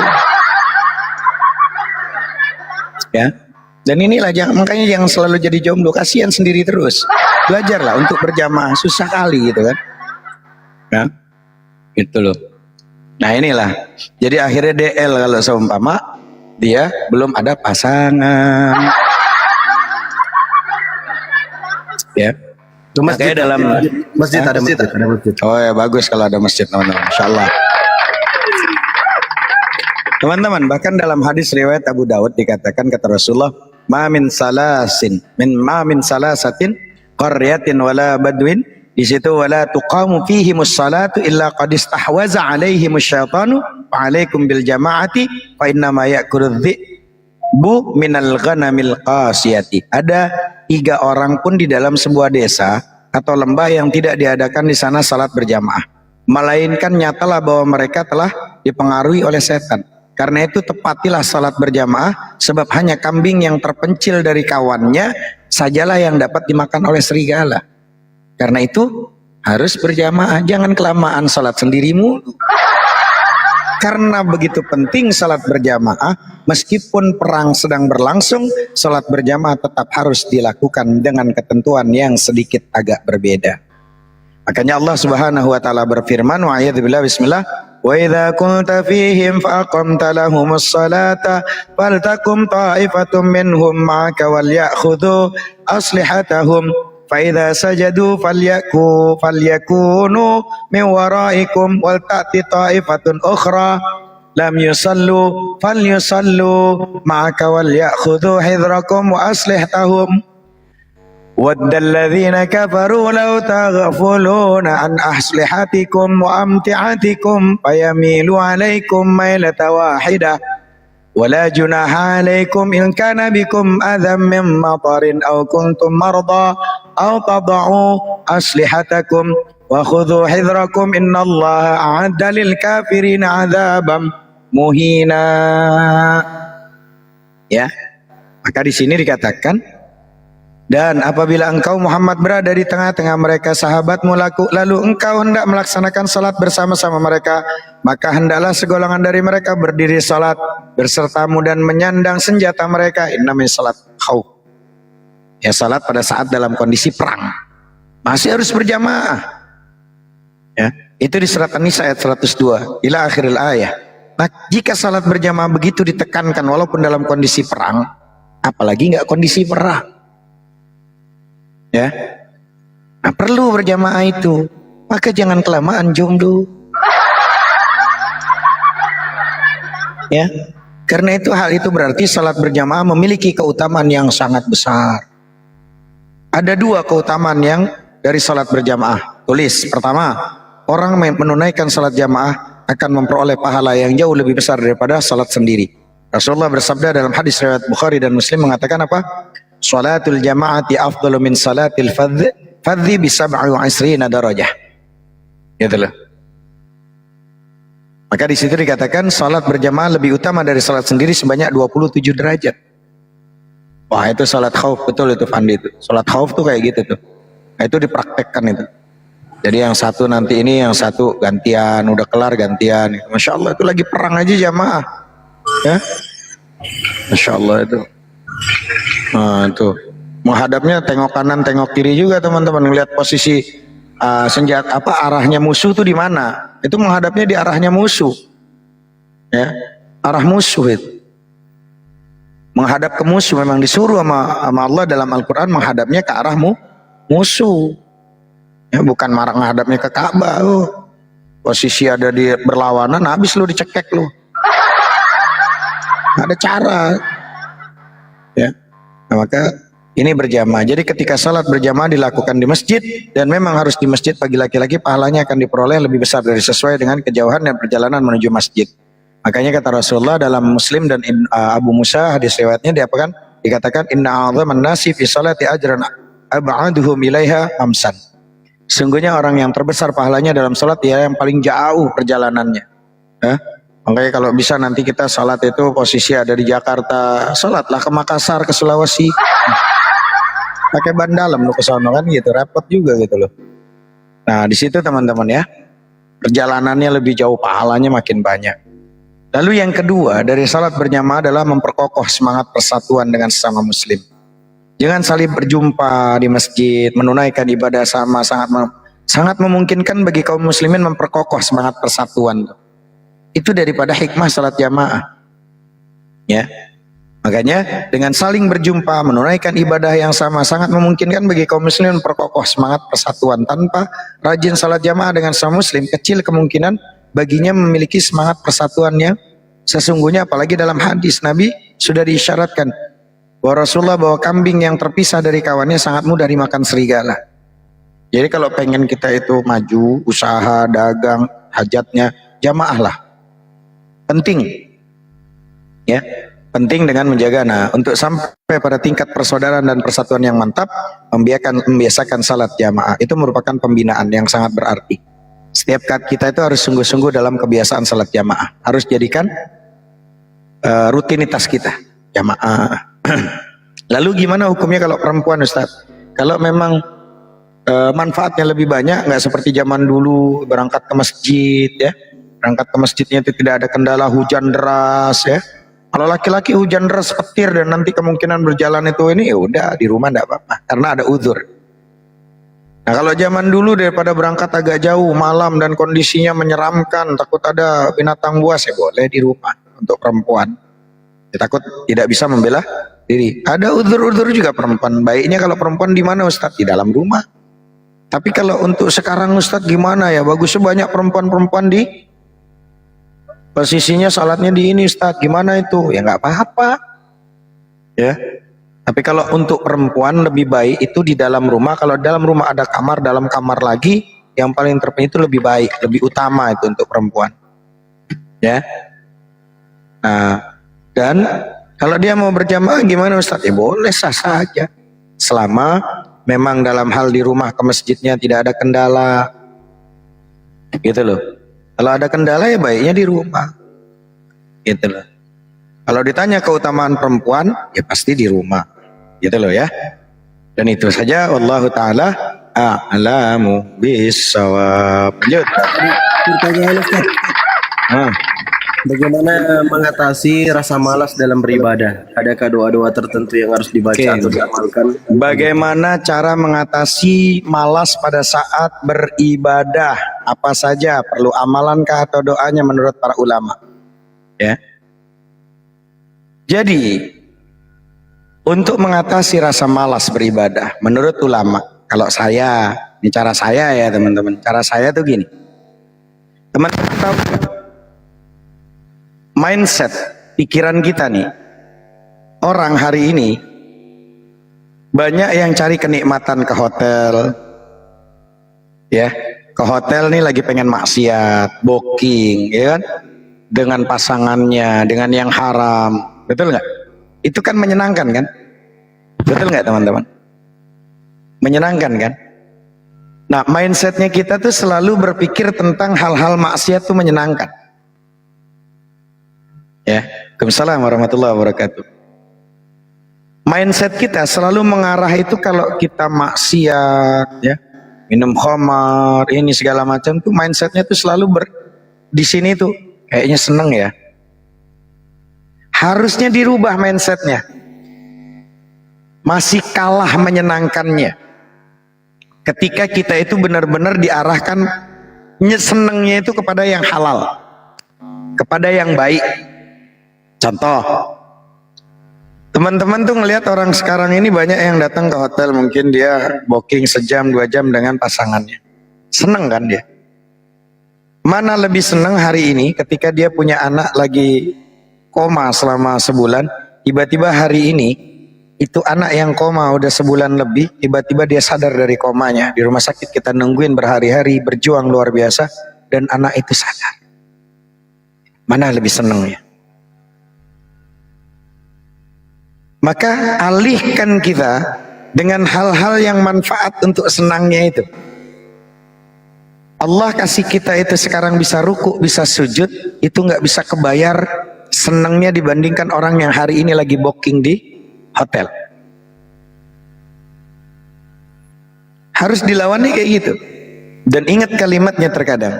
Ya, dan inilah makanya jangan selalu jadi jomblo, kasihan sendiri terus. Belajarlah untuk berjamaah, susah kali gitu kan. Ya, gitu loh. Nah inilah, jadi akhirnya DL kalau seumpama dia belum ada pasangan. Ya, Masjid dalam masjid ada masjid. Oh ya, bagus kalau ada masjid teman-teman, insyaallah. Teman-teman, bahkan dalam hadis riwayat Abu Dawud dikatakan, kata Rasulullah, ma min salasatin qaryatin wala badwin, di situ wala tuqamu fihimus salatu illa qad istahwaza alaihimus syaitanu fa alaikum bil jamaati fa inna ma ya'kulu dhi'bu minal ghanamil qasiyati. Ada 3 orang pun di dalam sebuah desa atau lembah yang tidak diadakan di sana salat berjamaah, melainkan nyatalah bahwa mereka telah dipengaruhi oleh setan. Karena itu tepatilah salat berjamaah, sebab hanya kambing yang terpencil dari kawannya sajalah yang dapat dimakan oleh serigala. Karena itu harus berjamaah, jangan kelamaan salat sendirimu. Karena begitu penting salat berjamaah, meskipun perang sedang berlangsung, salat berjamaah tetap harus dilakukan dengan ketentuan yang sedikit agak berbeda. Makanya Allah Subhanahu wa taala berfirman, wa a'udzubillahi bismillah, wa idza kunta fihim fa aqamta lahumus salata faltakum ta'ifatum minhum ma'aka wal ya'khudhu aslihatahum fa idza sajadu falyakunu min waraikum wal ta'ti ta'ifatun ukhra lam yusallu falyusallu ma'aka wal ya'khudhu hidrakum wa aslih-tahum. Wadda alladhina kafaru law taghfuluna an aslihatikum wa amti'atikum fayamilu 'alaikum mailatan wahidah. ولا جناح عليكم إن كان بكم أذى من مطر أو كنتم مرضى أو تضعوا أسلحتكم وخذوا حذركم إن الله أعد للكافرين عذابا مهينا. Ya, maka di sini dikatakan, dan apabila engkau Muhammad berada di tengah-tengah mereka sahabatmu lalu engkau hendak melaksanakan salat bersama-sama mereka, maka hendaklah segolongan dari mereka berdiri salat bersertamu dan menyandang senjata mereka. Ini namanya salat khauf. Ya, salat pada saat dalam kondisi perang. Masih harus berjamaah. Ya, itu di surat An-Nisa ayat 102 ila akhiril ayah. Nah, jika salat berjamaah begitu ditekankan walaupun dalam kondisi perang, apalagi nggak kondisi perang. Ya, nah, perlu berjamaah itu. Maka jangan kelamaan jomblo. Ya, karena itu hal itu berarti salat berjamaah memiliki keutamaan yang sangat besar. Ada dua keutamaan yang dari salat berjamaah. Tulis, pertama, orang menunaikan salat jamaah akan memperoleh pahala yang jauh lebih besar daripada salat sendiri. Rasulullah bersabda dalam hadis riwayat Bukhari dan Muslim mengatakan apa? Salatul jama'ati afdalu min salatil fadhi bi 27 darajah. Gitu loh. Maka di situ dikatakan salat berjamaah lebih utama dari salat sendiri sebanyak 27 derajat. Wah, itu salat khauf betul itu Fandi itu. Salat khauf tuh kayak gitu tuh. Nah, itu dipraktekkan itu. Jadi yang satu nanti ini, yang satu gantian, udah kelar gantian. Masya Allah, itu lagi perang aja jamaah. Ya, Masya Allah itu. Nah, itu menghadapnya tengok kanan tengok kiri juga teman-teman, ngelihat posisi senjata apa arahnya musuh tuh di mana. Itu menghadapnya di arahnya musuh. Ya, arah musuh itu. Menghadap ke musuh memang disuruh sama Allah dalam Al-Qur'an, menghadapnya ke arah musuh. Ya, bukan marah menghadapnya ke Ka'bah. Posisi ada di berlawanan, habis lu dicekek lu. Ada cara. Ya. Nah, maka ini berjamaah. Jadi ketika salat berjamaah dilakukan di masjid, dan memang harus di masjid bagi laki-laki, pahalanya akan diperoleh lebih besar dari sesuai dengan kejauhan dan perjalanan menuju masjid. Makanya kata Rasulullah dalam Muslim dan Abu Musa hadis riwayatnya dikatakan inna a'dhaman nasi fi salati ajran ab'aduhum ilaiha amsan. Sungguhnya orang yang terbesar pahalanya dalam salat dia yang paling jauh perjalanannya. Makanya kalau bisa nanti kita salat itu posisi ada di Jakarta, salatlah ke Makassar, ke Sulawesi. Pakai ban dalam lu ke sono kan gitu, repot juga gitu loh. Nah, di situ teman-teman ya, perjalanannya lebih jauh, pahalanya makin banyak. Lalu yang kedua dari salat berjamaah adalah memperkokoh semangat persatuan dengan sesama muslim. Jangan saling berjumpa di masjid, menunaikan ibadah sama, sangat memungkinkan bagi kaum muslimin memperkokoh semangat persatuan. Itu daripada hikmah salat jamaah. Ya. Makanya dengan saling berjumpa, menunaikan ibadah yang sama sangat memungkinkan bagi kaum muslimin memperkokoh semangat persatuan. Tanpa rajin salat jamaah dengan sama muslim, kecil kemungkinan baginya memiliki semangat persatuannya sesungguhnya. Apalagi dalam hadis Nabi sudah diisyaratkan bahwa Rasulullah bahwa kambing yang terpisah dari kawannya sangat mudah dimakan serigala. Jadi kalau pengen kita itu maju, usaha, dagang, hajatnya, jamaahlah. Penting, ya, penting dengan menjaga. Nah, untuk sampai pada tingkat persaudaraan dan persatuan yang mantap, membiasakan salat jamaah itu merupakan pembinaan yang sangat berarti. Setiap kita itu harus sungguh-sungguh dalam kebiasaan salat jamaah. Harus jadikan rutinitas kita jamaah. Lalu gimana hukumnya kalau perempuan, Ustaz? Kalau memang manfaatnya lebih banyak, nggak seperti zaman dulu berangkat ke masjid, ya. Berangkat ke masjidnya itu tidak ada kendala hujan deras, ya. Kalau laki-laki hujan deras petir dan nanti kemungkinan berjalan itu ini, ya udah di rumah enggak apa-apa karena ada uzur. Nah, kalau zaman dulu daripada berangkat agak jauh malam dan kondisinya menyeramkan, takut ada binatang buas, ya boleh di rumah untuk perempuan. Ya, takut tidak bisa membela diri. Ada uzur-uzur juga perempuan. Baiknya kalau perempuan di mana, Ustaz? Di dalam rumah. Tapi kalau untuk sekarang, Ustaz, gimana ya? Bagusnya banyak perempuan-perempuan di Posisinya salatnya di ini Ustaz, gimana itu? Ya nggak apa-apa. Ya. Tapi kalau untuk perempuan lebih baik itu di dalam rumah. Kalau dalam rumah ada kamar, dalam kamar lagi, yang paling terpenting itu lebih baik, lebih utama itu untuk perempuan. Ya. Nah, dan kalau dia mau berjamaah gimana Ustaz? Ya boleh, sah saja. Selama memang dalam hal di rumah ke masjidnya tidak ada kendala. Gitu loh. Kalau ada kendala ya baiknya di rumah. Gitu loh. Kalau ditanya keutamaan perempuan, ya pasti di rumah. Gitu loh ya. Dan itu saja, wallahu taala a'lamu bis-shawab. Lanjut. Pertanyaan Ustaz, bagaimana mengatasi rasa malas dalam beribadah? Adakah doa-doa tertentu yang harus dibaca atau diamalkan? Bagaimana cara mengatasi malas pada saat beribadah? Apa saja perlu amalankah atau doanya menurut para ulama? Ya. Jadi, untuk mengatasi rasa malas beribadah, menurut ulama, kalau saya, ini cara saya ya teman-teman, cara saya tuh gini. Teman-teman tahu mindset pikiran kita nih, orang hari ini banyak yang cari kenikmatan ke hotel, ya, ke hotel nih lagi pengen maksiat, booking, ya kan, dengan pasangannya, dengan yang haram, betul nggak? Itu kan menyenangkan kan? Betul nggak teman-teman? Menyenangkan kan? Nah, mindsetnya kita tuh selalu berpikir tentang hal-hal maksiat tuh menyenangkan. Ya, Waalaikumsalam warahmatullahi wabarakatuh. Mindset kita selalu mengarah itu kalau kita maksiat, ya, minum khamar, ini segala macam tuh mindsetnya tuh selalu di sini tuh kayaknya seneng ya. Harusnya dirubah mindsetnya. Masih kalah menyenangkannya. Ketika kita itu benar-benar diarahkan senengnya itu kepada yang halal, kepada yang baik. Contoh, teman-teman tuh ngelihat orang sekarang ini banyak yang datang ke hotel, mungkin dia booking sejam 2 jam dengan pasangannya. Seneng kan dia? Mana lebih seneng hari ini ketika dia punya anak lagi koma selama sebulan, tiba-tiba hari ini itu anak yang koma udah sebulan lebih, tiba-tiba dia sadar dari komanya. Di rumah sakit kita nungguin berhari-hari, berjuang luar biasa, dan anak itu sadar. Mana lebih senengnya? Maka alihkan kita dengan hal-hal yang manfaat untuk senangnya itu. Allah kasih kita itu sekarang bisa ruku, bisa sujud, itu nggak bisa kebayar senangnya dibandingkan orang yang hari ini lagi booking di hotel. Harus dilawannya kayak gitu. Dan ingat kalimatnya terkadang,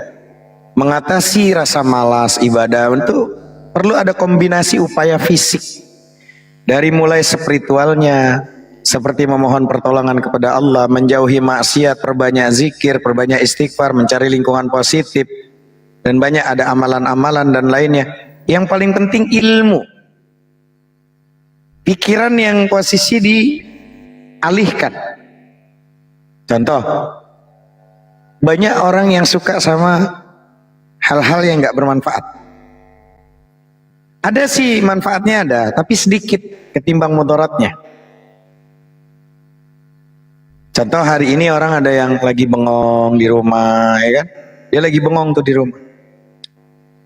mengatasi rasa malas ibadah itu perlu ada kombinasi upaya fisik. Dari mulai spiritualnya, seperti memohon pertolongan kepada Allah, menjauhi maksiat, perbanyak zikir, perbanyak istighfar, mencari lingkungan positif, dan banyak ada amalan-amalan dan lainnya. Yang paling penting ilmu. Pikiran yang posisi dialihkan. Contoh, banyak orang yang suka sama hal-hal yang gak bermanfaat. Ada sih manfaatnya ada, tapi sedikit ketimbang mudaratnya. Contoh hari ini orang ada yang lagi bengong di rumah, ya kan? Dia lagi bengong tuh di rumah.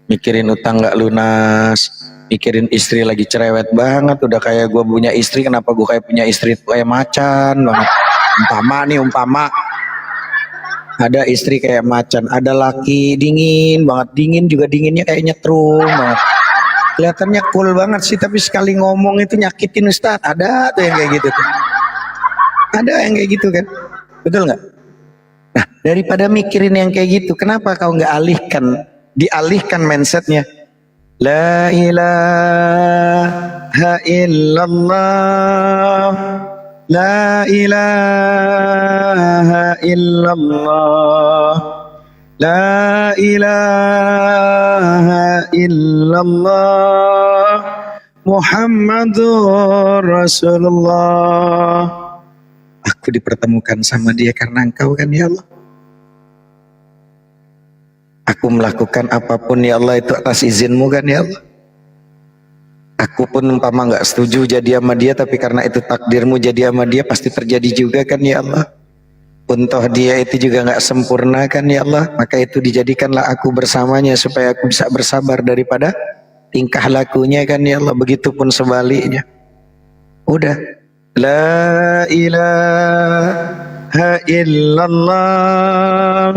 Mikirin utang gak lunas, mikirin istri lagi cerewet banget, udah kayak gue punya istri, kenapa gue kayak punya istri kayak macan banget. Umpama ada istri kayak macan, ada laki dingin banget, dingin juga dinginnya kayak nyetrum banget. Kelihatannya cool banget sih, tapi sekali ngomong itu nyakitin Ustadz. Ada tuh yang kayak gitu tuh. Ada yang kayak gitu kan, betul nggak? Nah, daripada mikirin yang kayak gitu, kenapa kau nggak dialihkan mindsetnya? La ilaha illallah, la ilaha illallah, la ilaha illallah, Muhammadur Rasulullah. Aku dipertemukan sama dia karena engkau kan ya Allah. Aku melakukan apapun ya Allah itu atas izinmu kan ya Allah. Aku pun umpama nggak setuju jadi sama dia, tapi karena itu takdirmu jadi sama dia, pasti terjadi juga kan ya Allah. Untoh dia itu juga nggak sempurna kan ya Allah, maka itu dijadikanlah aku bersamanya supaya aku bisa bersabar daripada tingkah lakunya kan ya Allah. Begitupun sebaliknya. Udah. La ilaha illallah,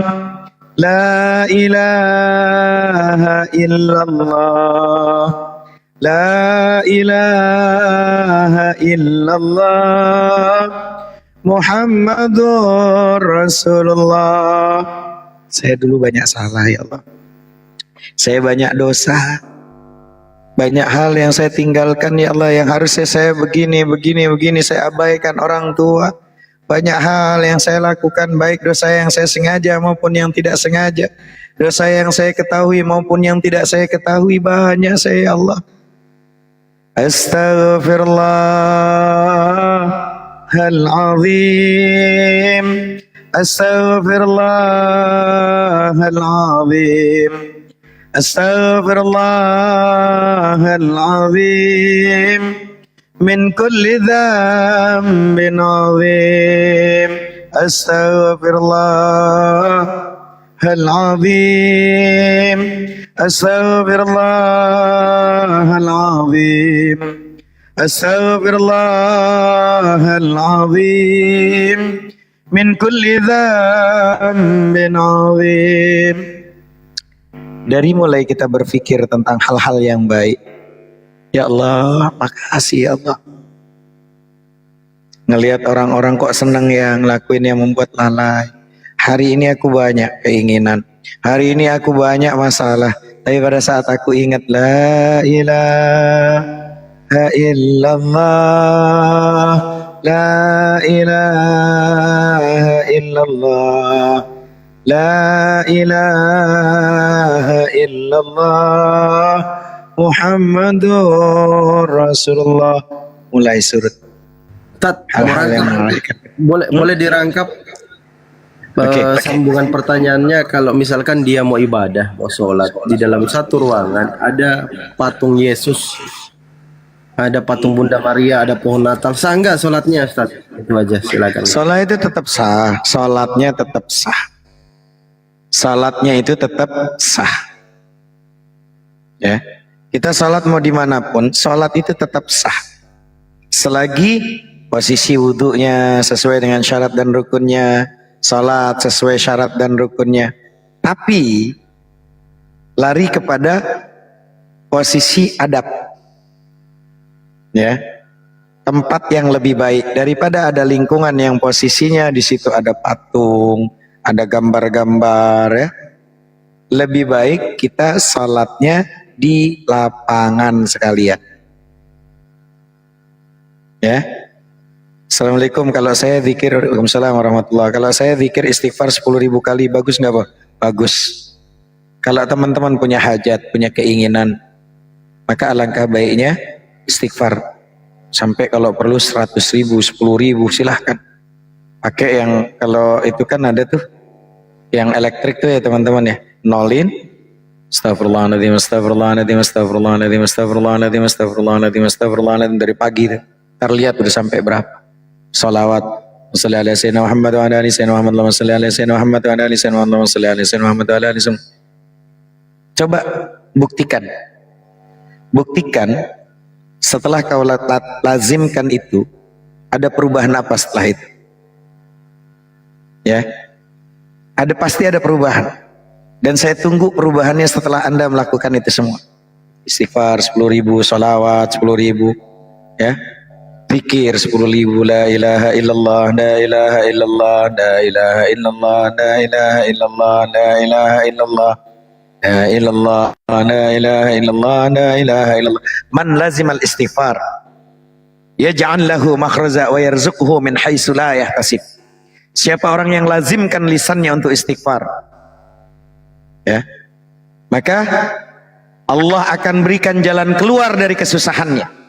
la ilaha illallah, la ilaha illallah, Muhammadur Rasulullah. Saya dulu banyak salah ya Allah. Saya banyak dosa. Banyak hal yang saya tinggalkan ya Allah, yang harusnya saya begini saya abaikan orang tua. Banyak hal yang saya lakukan, baik dosa yang saya sengaja maupun yang tidak sengaja. Dosa yang saya ketahui maupun yang tidak saya ketahui, banyak saya ya Allah. Astaghfirullahaladzim, astaghfirullahaladzim, astaghfirullahaladzim, min kulli dzambin azim, astaghfirullahaladzim, astaghfirullahaladzim, astaghfirullahaladzim, min kulli dzambin azim. Dari mulai kita berpikir tentang hal-hal yang baik, ya Allah, makasih ya Allah. Ngelihat orang-orang kok senang ya ngelakuin yang membuat lalai. Hari ini aku banyak keinginan, hari ini aku banyak masalah, tapi pada saat aku ingat la ilaha illallah, la ilaha illallah, la ilaha illallah, Muhammadur Rasulullah, mulai surut. Hal-hal yang merangkap. Boleh dirangkap sambungan pertanyaannya. Kalau misalkan dia mau ibadah, mau sholat, di dalam satu ruangan ada patung Yesus, ada patung Bunda Maria, ada pohon Natal, sah nggak sholatnya, Ustaz? Itu aja, silakan. Sholat itu tetap sah, sholatnya tetap sah, sholatnya itu tetap sah. Ya, kita sholat mau dimanapun, sholat itu tetap sah, selagi posisi wudhunya sesuai dengan syarat dan rukunnya, sholat sesuai syarat dan rukunnya. Tapi lari kepada posisi adab, ya, tempat yang lebih baik daripada ada lingkungan yang posisinya di situ ada patung, ada gambar-gambar, ya. Lebih baik kita sholatnya di lapangan sekalian, ya. Assalamualaikum, kalau saya zikir, waalaikumsalam warahmatullahi, kalau saya zikir istighfar 10.000 kali, bagus nggak Pak? Bagus. Kalau teman-teman punya hajat, punya keinginan, maka alangkah baiknya istighfar sampai kalau perlu 100.000, 10.000, silahkan. Pakai yang, kalau itu kan ada tuh yang elektrik tuh ya teman-teman ya, nolin, astagfirullahaladzim, astagfirullahaladzim, astagfirullahaladzim, astagfirullahaladzim, astagfirullahaladzim, astagfirullahaladzim, dari pagi tuh. Terlihat udah sampai berapa. Salawat salli ala sayyidina Muhammad wa ala ali sayyidina Muhammad, Allahumma salli ala sayyidina Muhammad wa ala ali sayyidina Muhammad, Allahumma salli ala sayyidina Muhammad wa ala ali sayyidina Muhammad. Coba buktikan setelah kau lazimkan itu, ada perubahan apa setelah itu? Ya, pasti ada perubahan, dan saya tunggu perubahannya setelah Anda melakukan itu semua. Istighfar 10.000, salawat 10.000, ya. Zikir 10.000, la ilaha illallah, la ilaha illallah, la ilaha illallah, la ilaha illallah, la ilaha illallah, la ilallah, la ilaha illallah, la ilaha illallah. Man lazimal istighfar yaj'al lahu makhraja wa yarzuqhu min haitsu la yahtasib. Siapa orang yang lazimkan lisannya untuk istighfar, ya, maka Allah akan berikan jalan keluar dari kesusahannya,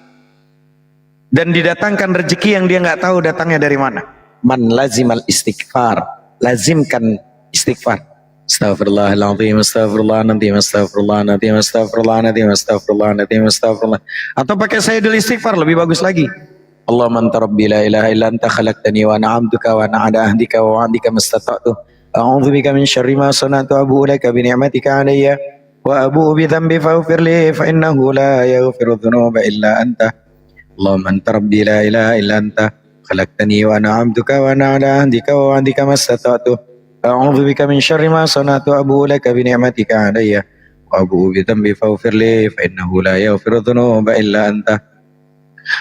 dan didatangkan rezeki yang dia nggak tahu datangnya dari mana. Man lazimal istighfar, lazimkan istighfar. Astaghfirullahaladzim, astaghfirullahaladzim, astaghfirullahaladzim, astaghfirullahaladzim, astaghfirullahaladzim, astaghfirullah. Atau pakai Sayyidul Istighfar lebih bagus lagi. Allahumma anta rabbi la ilaha illa anta khalaqtani wa ana 'abduka wa ana 'ala ahdika wa wa'dika mastata'tu. A'udzu bika min syarri ma sana'tu, abu'u laka bi ni'matika 'alayya wa abu'u bi dhanbi faghfir li fa innahu la yaghfiru dhunuba illa anta. Allahumma anta rabbi la ilaha illa anta khalaqtani wa ana 'abduka wa ana 'ala ahdika wa wa'dika mastata'tu. A'udzu bika min syarri ma sana'tu, abu'u laka bi ni'matika 'alayya wa abu'u bi dhanbi faghfir li fa innahu la yaghfiru dhunuba illa anta.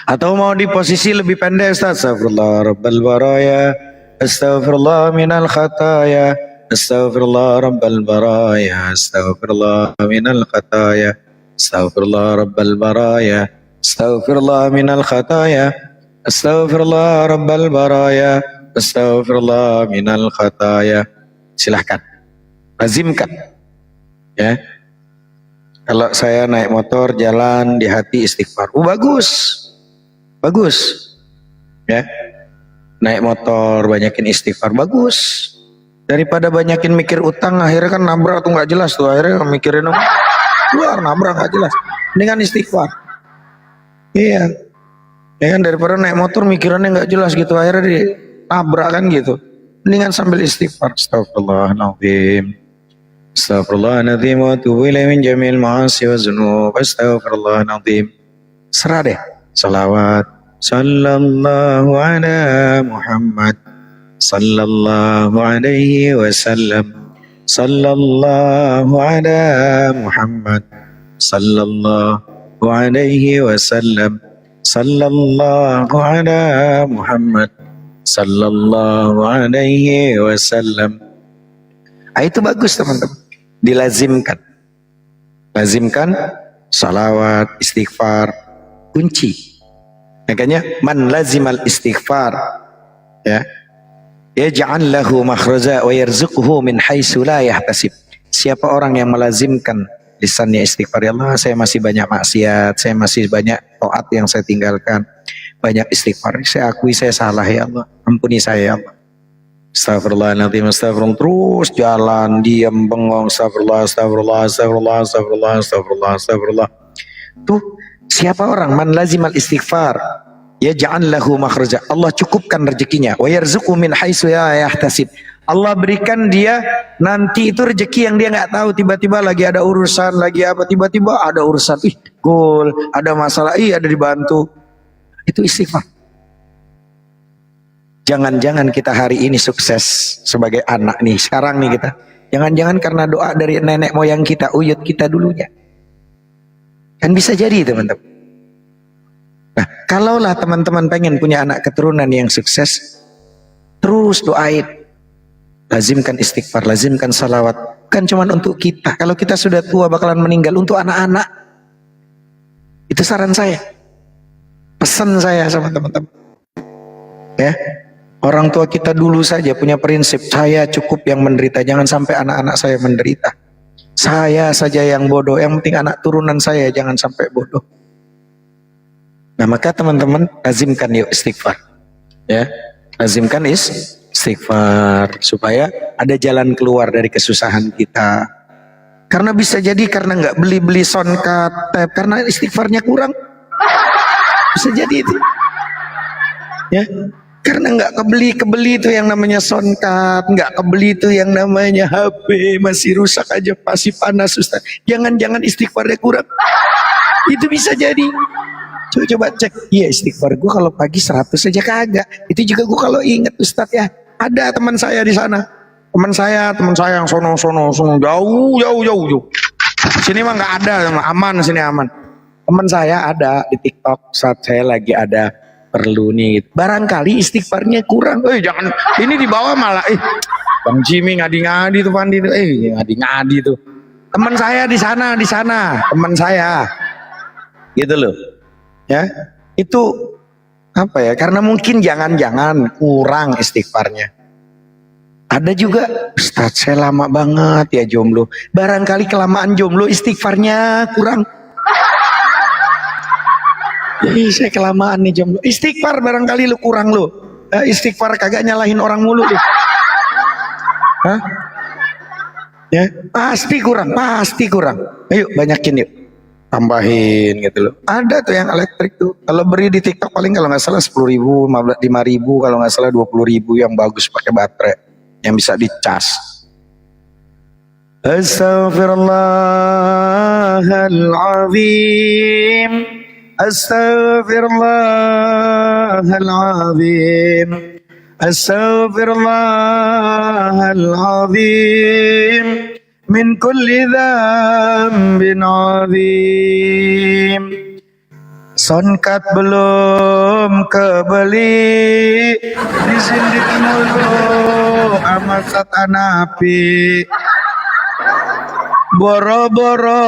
Atau mau di posisi lebih pendek, Ustaz? Astaghfirullah rabbal baraya, astaghfirullah minal khataya, astaghfirullah rabbal baraya, astaghfirullah minal khataya, astaghfirullah rabbal baraya, astaghfirullah minal khataya, astaghfirullah rabbal baraya, astaghfirullah minal khataya. Silahkan lazimkan ya. Kalau saya naik motor jalan di hati istighfar, bagus ya. Naik motor banyakin istighfar, bagus. Daripada banyakin mikir utang, akhirnya kan nabrak tuh nggak jelas tuh, akhirnya mikirin keluar nabrak nggak jelas. Dengan istighfar, iya ya kan, daripada naik motor mikirannya nggak jelas gitu, akhirnya di nabrak kan gitu. Mendingan sambil istighfar. Astagfirullahaladzim, astaghfirullahaladzim wa atubu ilaihi min jamil ma'asi wa dzunub, astaghfirullahaladzim. Serah deh. Salawat sallallahu ala Muhammad sallallahu alaihi wasallam, sallallahu ala Muhammad sallallahu alaihi wasallam, sallallahu ala Muhammad sallallahu alaihi wasallam. Itu bagus teman-teman, dilazimkan. Lazimkan salawat, istighfar, kunci. Makanya man lazimal istighfar ya yaj'al lahu makhraja wa yarzuquhu min haitsu la yahtasib. Siapa orang yang melazimkan lisannya istighfar, ya Allah saya masih banyak maksiat, saya masih banyak taat yang saya tinggalkan, banyak istighfar, saya akui saya salah ya Allah, ampuni saya ya Allah. Astagfirullahaladzim, astagfirullah, terus jalan diam bengong, astagfirullah, astagfirullah, astagfirullah, astagfirullah, astagfirullah, astagfirullah. Tuh siapa orang man lazimal istighfar yaj'al lahu makhraja, Allah cukupkan rezekinya, wa yarzuqu min haitsu la yahtasib. Allah berikan dia nanti itu rezeki yang dia nggak tahu, tiba-tiba lagi ada urusan, lagi apa, tiba-tiba ada urusan, gol, ada masalah, ada dibantu. Itu istighfar. Jangan-jangan kita hari ini sukses sebagai anak nih, sekarang nih kita, jangan-jangan karena doa dari nenek moyang kita, uyut kita dulunya. Kan bisa jadi teman-teman. Nah, kalaulah teman-teman pengen punya anak keturunan yang sukses, terus doain, lazimkan istighfar, lazimkan salawat. Bukan cuma untuk kita, kalau kita sudah tua bakalan meninggal, untuk anak-anak. Itu saran saya, pesan saya sama teman-teman ya. Orang tua kita dulu saja punya prinsip, saya cukup yang menderita, jangan sampai anak-anak saya menderita. Saya saja yang bodoh, yang penting anak turunan saya jangan sampai bodoh. Nah maka teman-teman lazimkan yuk istighfar ya, lazimkan istighfar supaya ada jalan keluar dari kesusahan kita. Karena bisa jadi karena nggak beli-beli soundcard, karena istighfarnya kurang, bisa jadi itu ya. Karena nggak kebeli itu yang namanya soundcard, nggak kebeli itu yang namanya HP, masih rusak aja, masih panas Ustaz. Jangan-jangan istighfarnya kurang. Itu bisa jadi. Coba cek, iya istighfar gue kalau pagi 100 aja kagak. Itu juga gue kalau inget Ustaz ya. Ada teman saya di sana. Teman saya yang sono jauh. Sini mah nggak ada, aman sini aman. Teman saya ada di TikTok saat saya lagi ada perlu nih, barangkali istighfarnya kurang. Jangan ini dibawa malah Bang Jimmy ngadi-ngadi tuh Pandi tuh, ngadi-ngadi tuh. Teman saya di sana, teman saya. Gitu loh. Ya, itu apa ya? Karena mungkin jangan-jangan kurang istighfarnya. Ada juga, Ustaz saya lama banget ya jomblo. Barangkali kelamaan jomblo istighfarnya kurang. Saya kelamaan nih jomblo. Istighfar barangkali lu kurang lu. Istighfar kagak nyalahin orang mulu lu. Hah? Ya, pasti kurang. Ayo banyakin yuk. Tambahin gitu loh. Ada tuh yang elektrik tuh. Kalau beri di TikTok paling kalau nggak salah 10.000, 5.000, kalau nggak salah 20.000 yang bagus pakai baterai yang bisa dicas. Astaghfirullahaladzim. Astaghfirullahaladzim. Astaghfirullahaladzim. Min kulli dzambin azim. Sonkat belum kebeli, disindik mulu sama satanapi. Boro-boro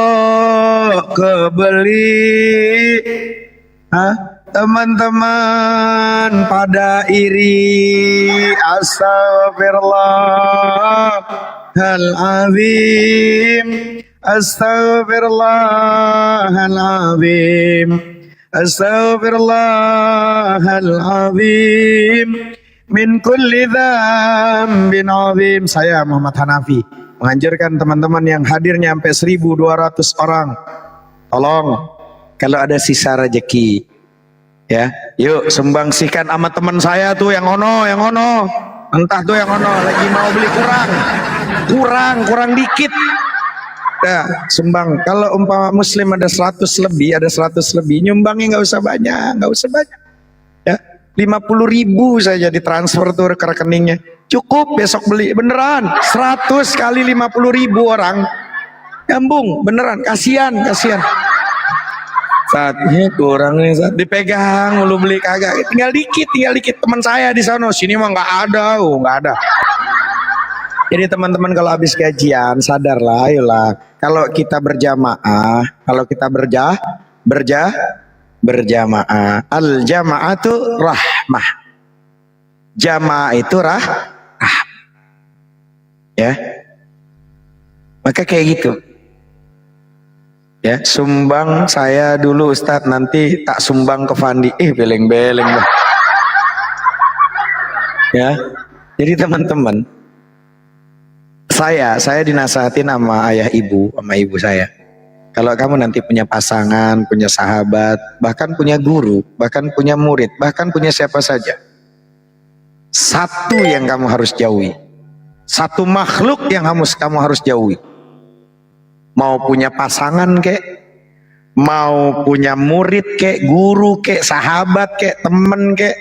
kebeli, teman-teman pada iri. Astaghfirullahaladzim. Astaghfirullahaladzim. Astaghfirullahaladzim. Min kulli dzambin azim. Saya Muhammad Hanafi menganjurkan teman-teman yang hadir nyampe 1.200 orang, tolong kalau ada sisa rezeki ya, yuk sumbangsikan sama teman saya tuh yang ono, entah tuh yang ono lagi mau beli kurang dikit ya, sumbang. Kalau umpama muslim ada 100 lebih, nyumbangnya nggak usah banyak ya, 50.000 saja ditransfer tuh ke rekeningnya, cukup besok beli beneran. 100 kali 50.000 orang nyambung beneran. Kasihan saatnya kurang nih, saat dipegang lu beli kagak, tinggal dikit. Teman saya di sana sini mah nggak ada. Jadi teman-teman kalau habis gajian sadarlah, ayolah. Kalau kita berjamaah, berjamaah, al jamaatu rahmah. Jamaah itu ya. Maka kayak gitu. Ya, sumbang saya dulu Ustadz, nanti tak sumbang ke Fandi. Beleng-beleng lah. Ya. Jadi teman-teman, saya dinasihatin sama ibu saya. Kalau kamu nanti punya pasangan, punya sahabat, bahkan punya guru, bahkan punya murid, bahkan punya siapa saja, satu yang kamu harus jauhi, satu makhluk yang kamu harus jauhi. Mau punya pasangan kek, mau punya murid kek, guru kek, sahabat kek, temen kek,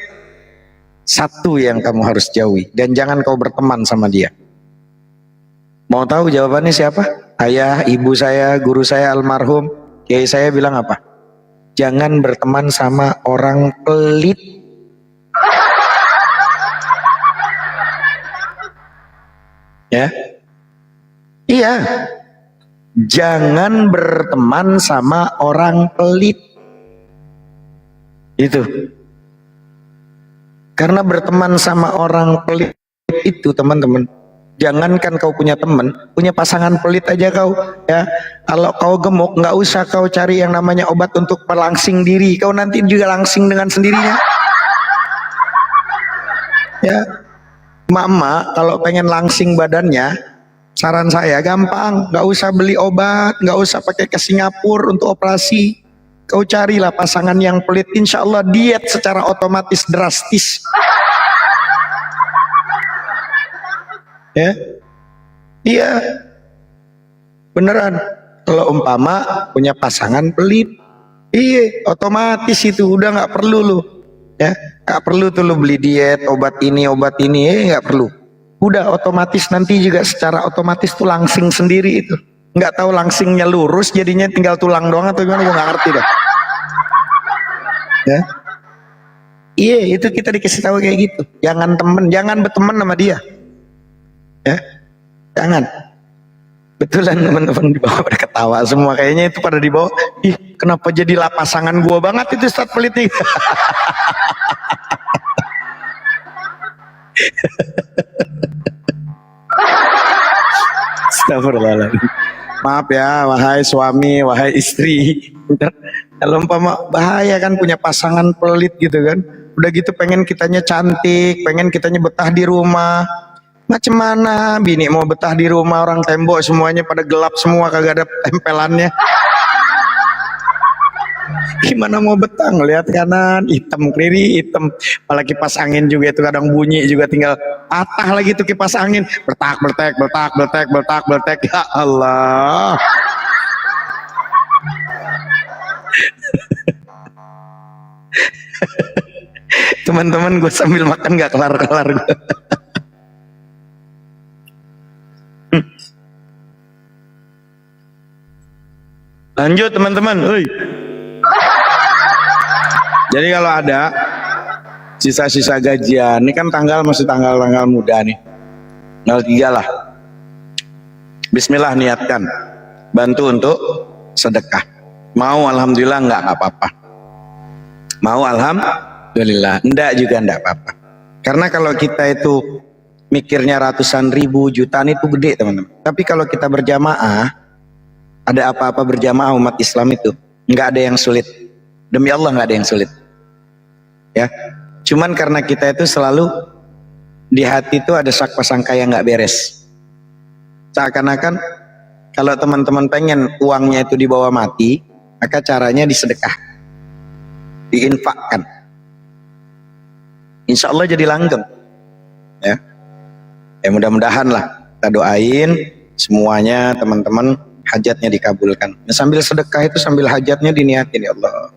satu yang kamu harus jauhi, dan jangan kau berteman sama dia. Mau tahu jawabannya siapa? Ayah, ibu saya, guru saya almarhum, kiai saya bilang apa? Jangan berteman sama orang pelit. Ya, iya. Jangan berteman sama orang pelit. Itu. Karena berteman sama orang pelit itu, teman-teman, jangankan kau punya teman, punya pasangan pelit aja kau, ya. Kalau kau gemuk, nggak usah kau cari yang namanya obat untuk melangsing diri. Kau nanti juga langsing dengan sendirinya. Ya, mama kalau pengen langsing badannya, saran saya gampang, nggak usah beli obat, nggak usah pakai ke Singapura untuk operasi. Kau carilah pasangan yang pelit, insya Allah diet secara otomatis drastis. Ya, iya, beneran. Kalau umpama punya pasangan pelit, iya, otomatis itu udah nggak perlu lu, ya, nggak perlu tuh lu beli diet, obat ini, nggak perlu. Udah otomatis nanti juga secara otomatis tuh langsing sendiri itu. Nggak tahu langsingnya lurus jadinya tinggal tulang doang atau gimana, gue nggak ngerti dah. Ya, iya, itu kita dikasih tahu kayak gitu. Jangan berteman sama dia. Ya, jangan. Betulan teman-teman di bawah pada ketawa semua, kayaknya itu pada di bawah. Ih, kenapa jadi pasangan gua banget itu Ustadz pelit nih. Astagfirullahaladzim. Maaf ya, wahai suami, wahai istri. Kalau umpama bahaya kan punya pasangan pelit gitu kan. Udah gitu pengen kitanya cantik, pengen kitanya betah di rumah. Macam mana bini mau betah di rumah, orang tembok semuanya pada gelap semua, kagak ada tempelannya. Gimana mau betah ngelihat kanan hitam kiri hitam, malah kipas angin juga itu kadang bunyi juga, tinggal patah lagi tuh kipas angin, bertak bertek bertak bertek bertak bertek. Ya Allah. Teman-teman, gue sambil makan gak kelar-kelar gue. Lanjut teman-teman. Jadi kalau ada sisa-sisa gajian, ini kan masih tanggal muda nih, tanggal 3 lah. Bismillah, niatkan bantu untuk sedekah. Mau alhamdulillah, enggak apa-apa. Mau alhamdulillah, enggak juga enggak apa-apa. Karena kalau kita itu mikirnya ratusan ribu, jutaan itu gede teman-teman. Tapi kalau kita berjamaah, ada apa-apa berjamaah umat Islam itu enggak ada yang sulit. Demi Allah enggak ada yang sulit. Ya, cuman karena kita itu selalu di hati itu ada sangka yang nggak beres. Seakan-akan kalau teman-teman pengen uangnya itu dibawa mati, maka caranya disedekah, diinfakkan. Insya Allah jadi langgeng. Ya, mudah-mudahan lah, kita doain semuanya teman-teman hajatnya dikabulkan. Nah, sambil sedekah itu sambil hajatnya diniatin, ya Allah,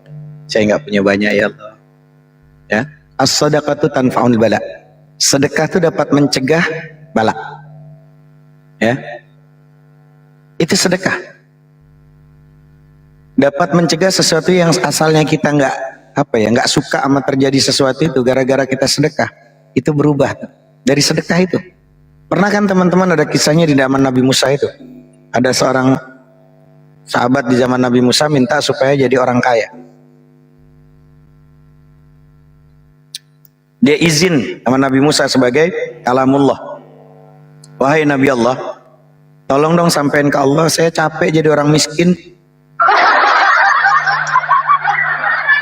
saya nggak punya banyak ya Allah. Ya, as-sadaqatu tanfa'ul bala. Sedekah itu dapat mencegah bala. Ya, itu sedekah. Dapat mencegah sesuatu yang asalnya kita nggak suka sama terjadi sesuatu itu, gara-gara kita sedekah itu berubah dari sedekah itu. Pernah kan teman-teman ada kisahnya di zaman Nabi Musa itu, ada seorang sahabat di zaman Nabi Musa minta supaya jadi orang kaya. Dia izin sama Nabi Musa sebagai kalamullah. Wahai Nabi Allah, tolong dong sampein ke Allah, saya capek jadi orang miskin.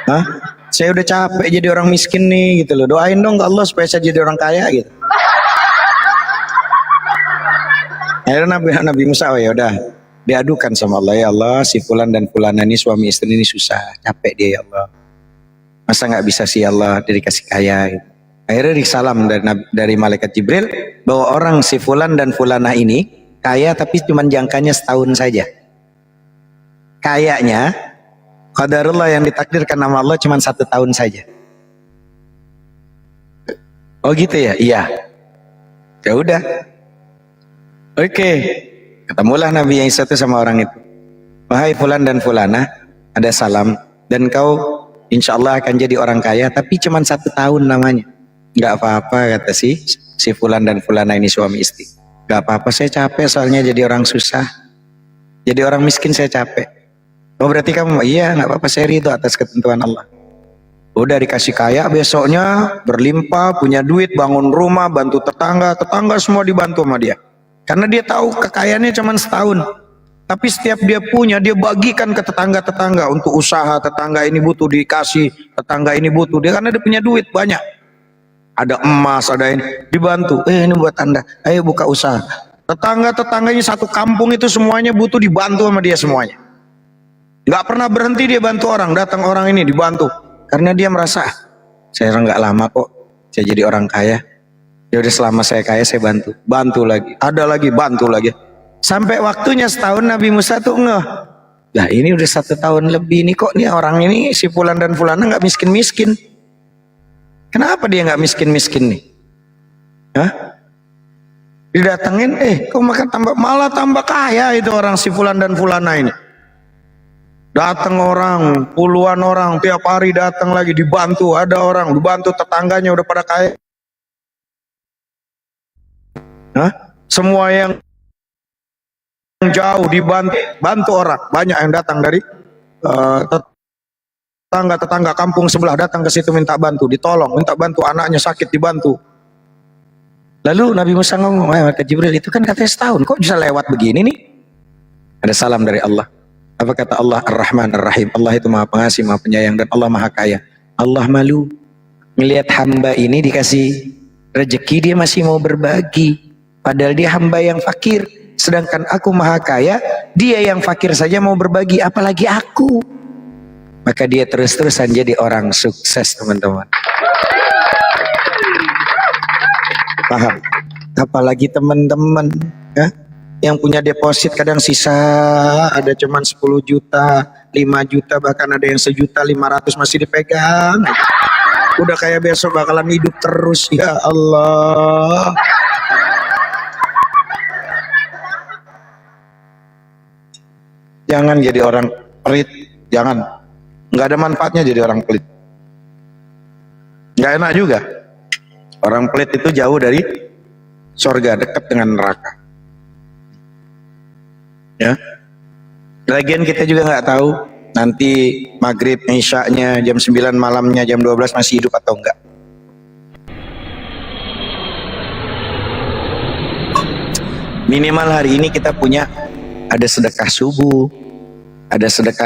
Hah? Saya udah capek jadi orang miskin nih gitu loh. Doain dong ke Allah supaya saya jadi orang kaya gitu. Akhirnya Nabi Musa, oh ya udah, diadukan sama Allah, ya Allah, si fulan dan fulana ini suami istri ini susah, capek dia ya Allah. Masa nggak bisa sih Allah dikasih kaya gitu. Akhirnya disalam dari malaikat Jibril bahwa orang si fulan dan fulana ini kaya tapi cuma jangkanya setahun saja. Kayaknya qadarullah yang ditakdirkan nama Allah cuma 1 tahun saja. Oh gitu ya? Iya. Ya udah. Oke. Ketemulah Nabi yang satu sama orang itu. Wahai fulan dan fulana, ada salam dan kau insya Allah akan jadi orang kaya, tapi cuma 1 tahun namanya. Gak apa-apa kata si fulan dan fulana ini suami istri. Gak apa-apa, saya capek soalnya jadi orang susah. Jadi orang miskin saya capek. Oh berarti kamu, iya gak apa-apa, saya ridho atas ketentuan Allah. Udah dikasih kaya, besoknya berlimpah, punya duit, bangun rumah, bantu tetangga semua dibantu sama dia. Karena dia tahu kekayaannya cuma setahun. Tapi setiap dia punya, dia bagikan ke tetangga-tetangga untuk usaha. Tetangga ini butuh dikasih, tetangga ini butuh dia, karena dia punya duit banyak. Ada emas, ada ini, dibantu. Ini buat Anda, ayo buka usaha. Tetangga-tetangganya satu kampung itu semuanya butuh dibantu sama dia semuanya. Gak pernah berhenti dia bantu orang, datang orang ini dibantu. Karena dia merasa, saya nggak lama kok, saya jadi orang kaya. Ya udah selama saya kaya saya bantu lagi, ada lagi bantu lagi. Sampai waktunya setahun Nabi Musa tuh ngeh. Lah ini udah 1 tahun lebih nih kok nih orang ini si fulan dan fulana nggak miskin-miskin. Kenapa dia nggak miskin-miskin nih? Hah? Didatengin, kok makan malah tambah kaya itu orang si fulan dan fulana ini. Datang orang, puluhan orang tiap hari datang lagi dibantu, ada orang dibantu tetangganya udah pada kaya. Hah? Semua yang jauh dibantu orang, banyak yang datang dari tetangga kampung sebelah datang ke situ minta bantu anaknya sakit dibantu. Lalu Nabi Musa ngomong, malaikat Jibril itu kan katanya setahun, kok bisa lewat begini nih? Ada salam dari Allah. Apa kata Allah? Ar-Rahman Ar-Rahim. Allah itu maha pengasih, maha penyayang, dan Allah maha kaya. Allah malu melihat hamba ini dikasih rezeki dia masih mau berbagi. Padahal dia hamba yang fakir. Sedangkan aku maha kaya, dia yang fakir saja mau berbagi, apalagi aku. Maka dia terus-terusan jadi orang sukses, teman-teman. Paham? Apalagi teman-teman ya, yang punya deposit kadang sisa ada cuman 10 juta, 5 juta, bahkan ada yang 1.500.000 masih dipegang. Udah kayak besok bakalan hidup terus, ya Allah. Jangan jadi orang pelit, jangan. Nggak ada manfaatnya jadi orang pelit. Nggak enak juga. Orang pelit itu jauh dari surga, dekat dengan neraka. Ya. Lagian kita juga nggak tahu nanti maghrib, isya'nya, jam 9 malamnya, jam 12 masih hidup atau enggak. Minimal hari ini kita punya ada sedekah subuh, ada sedekah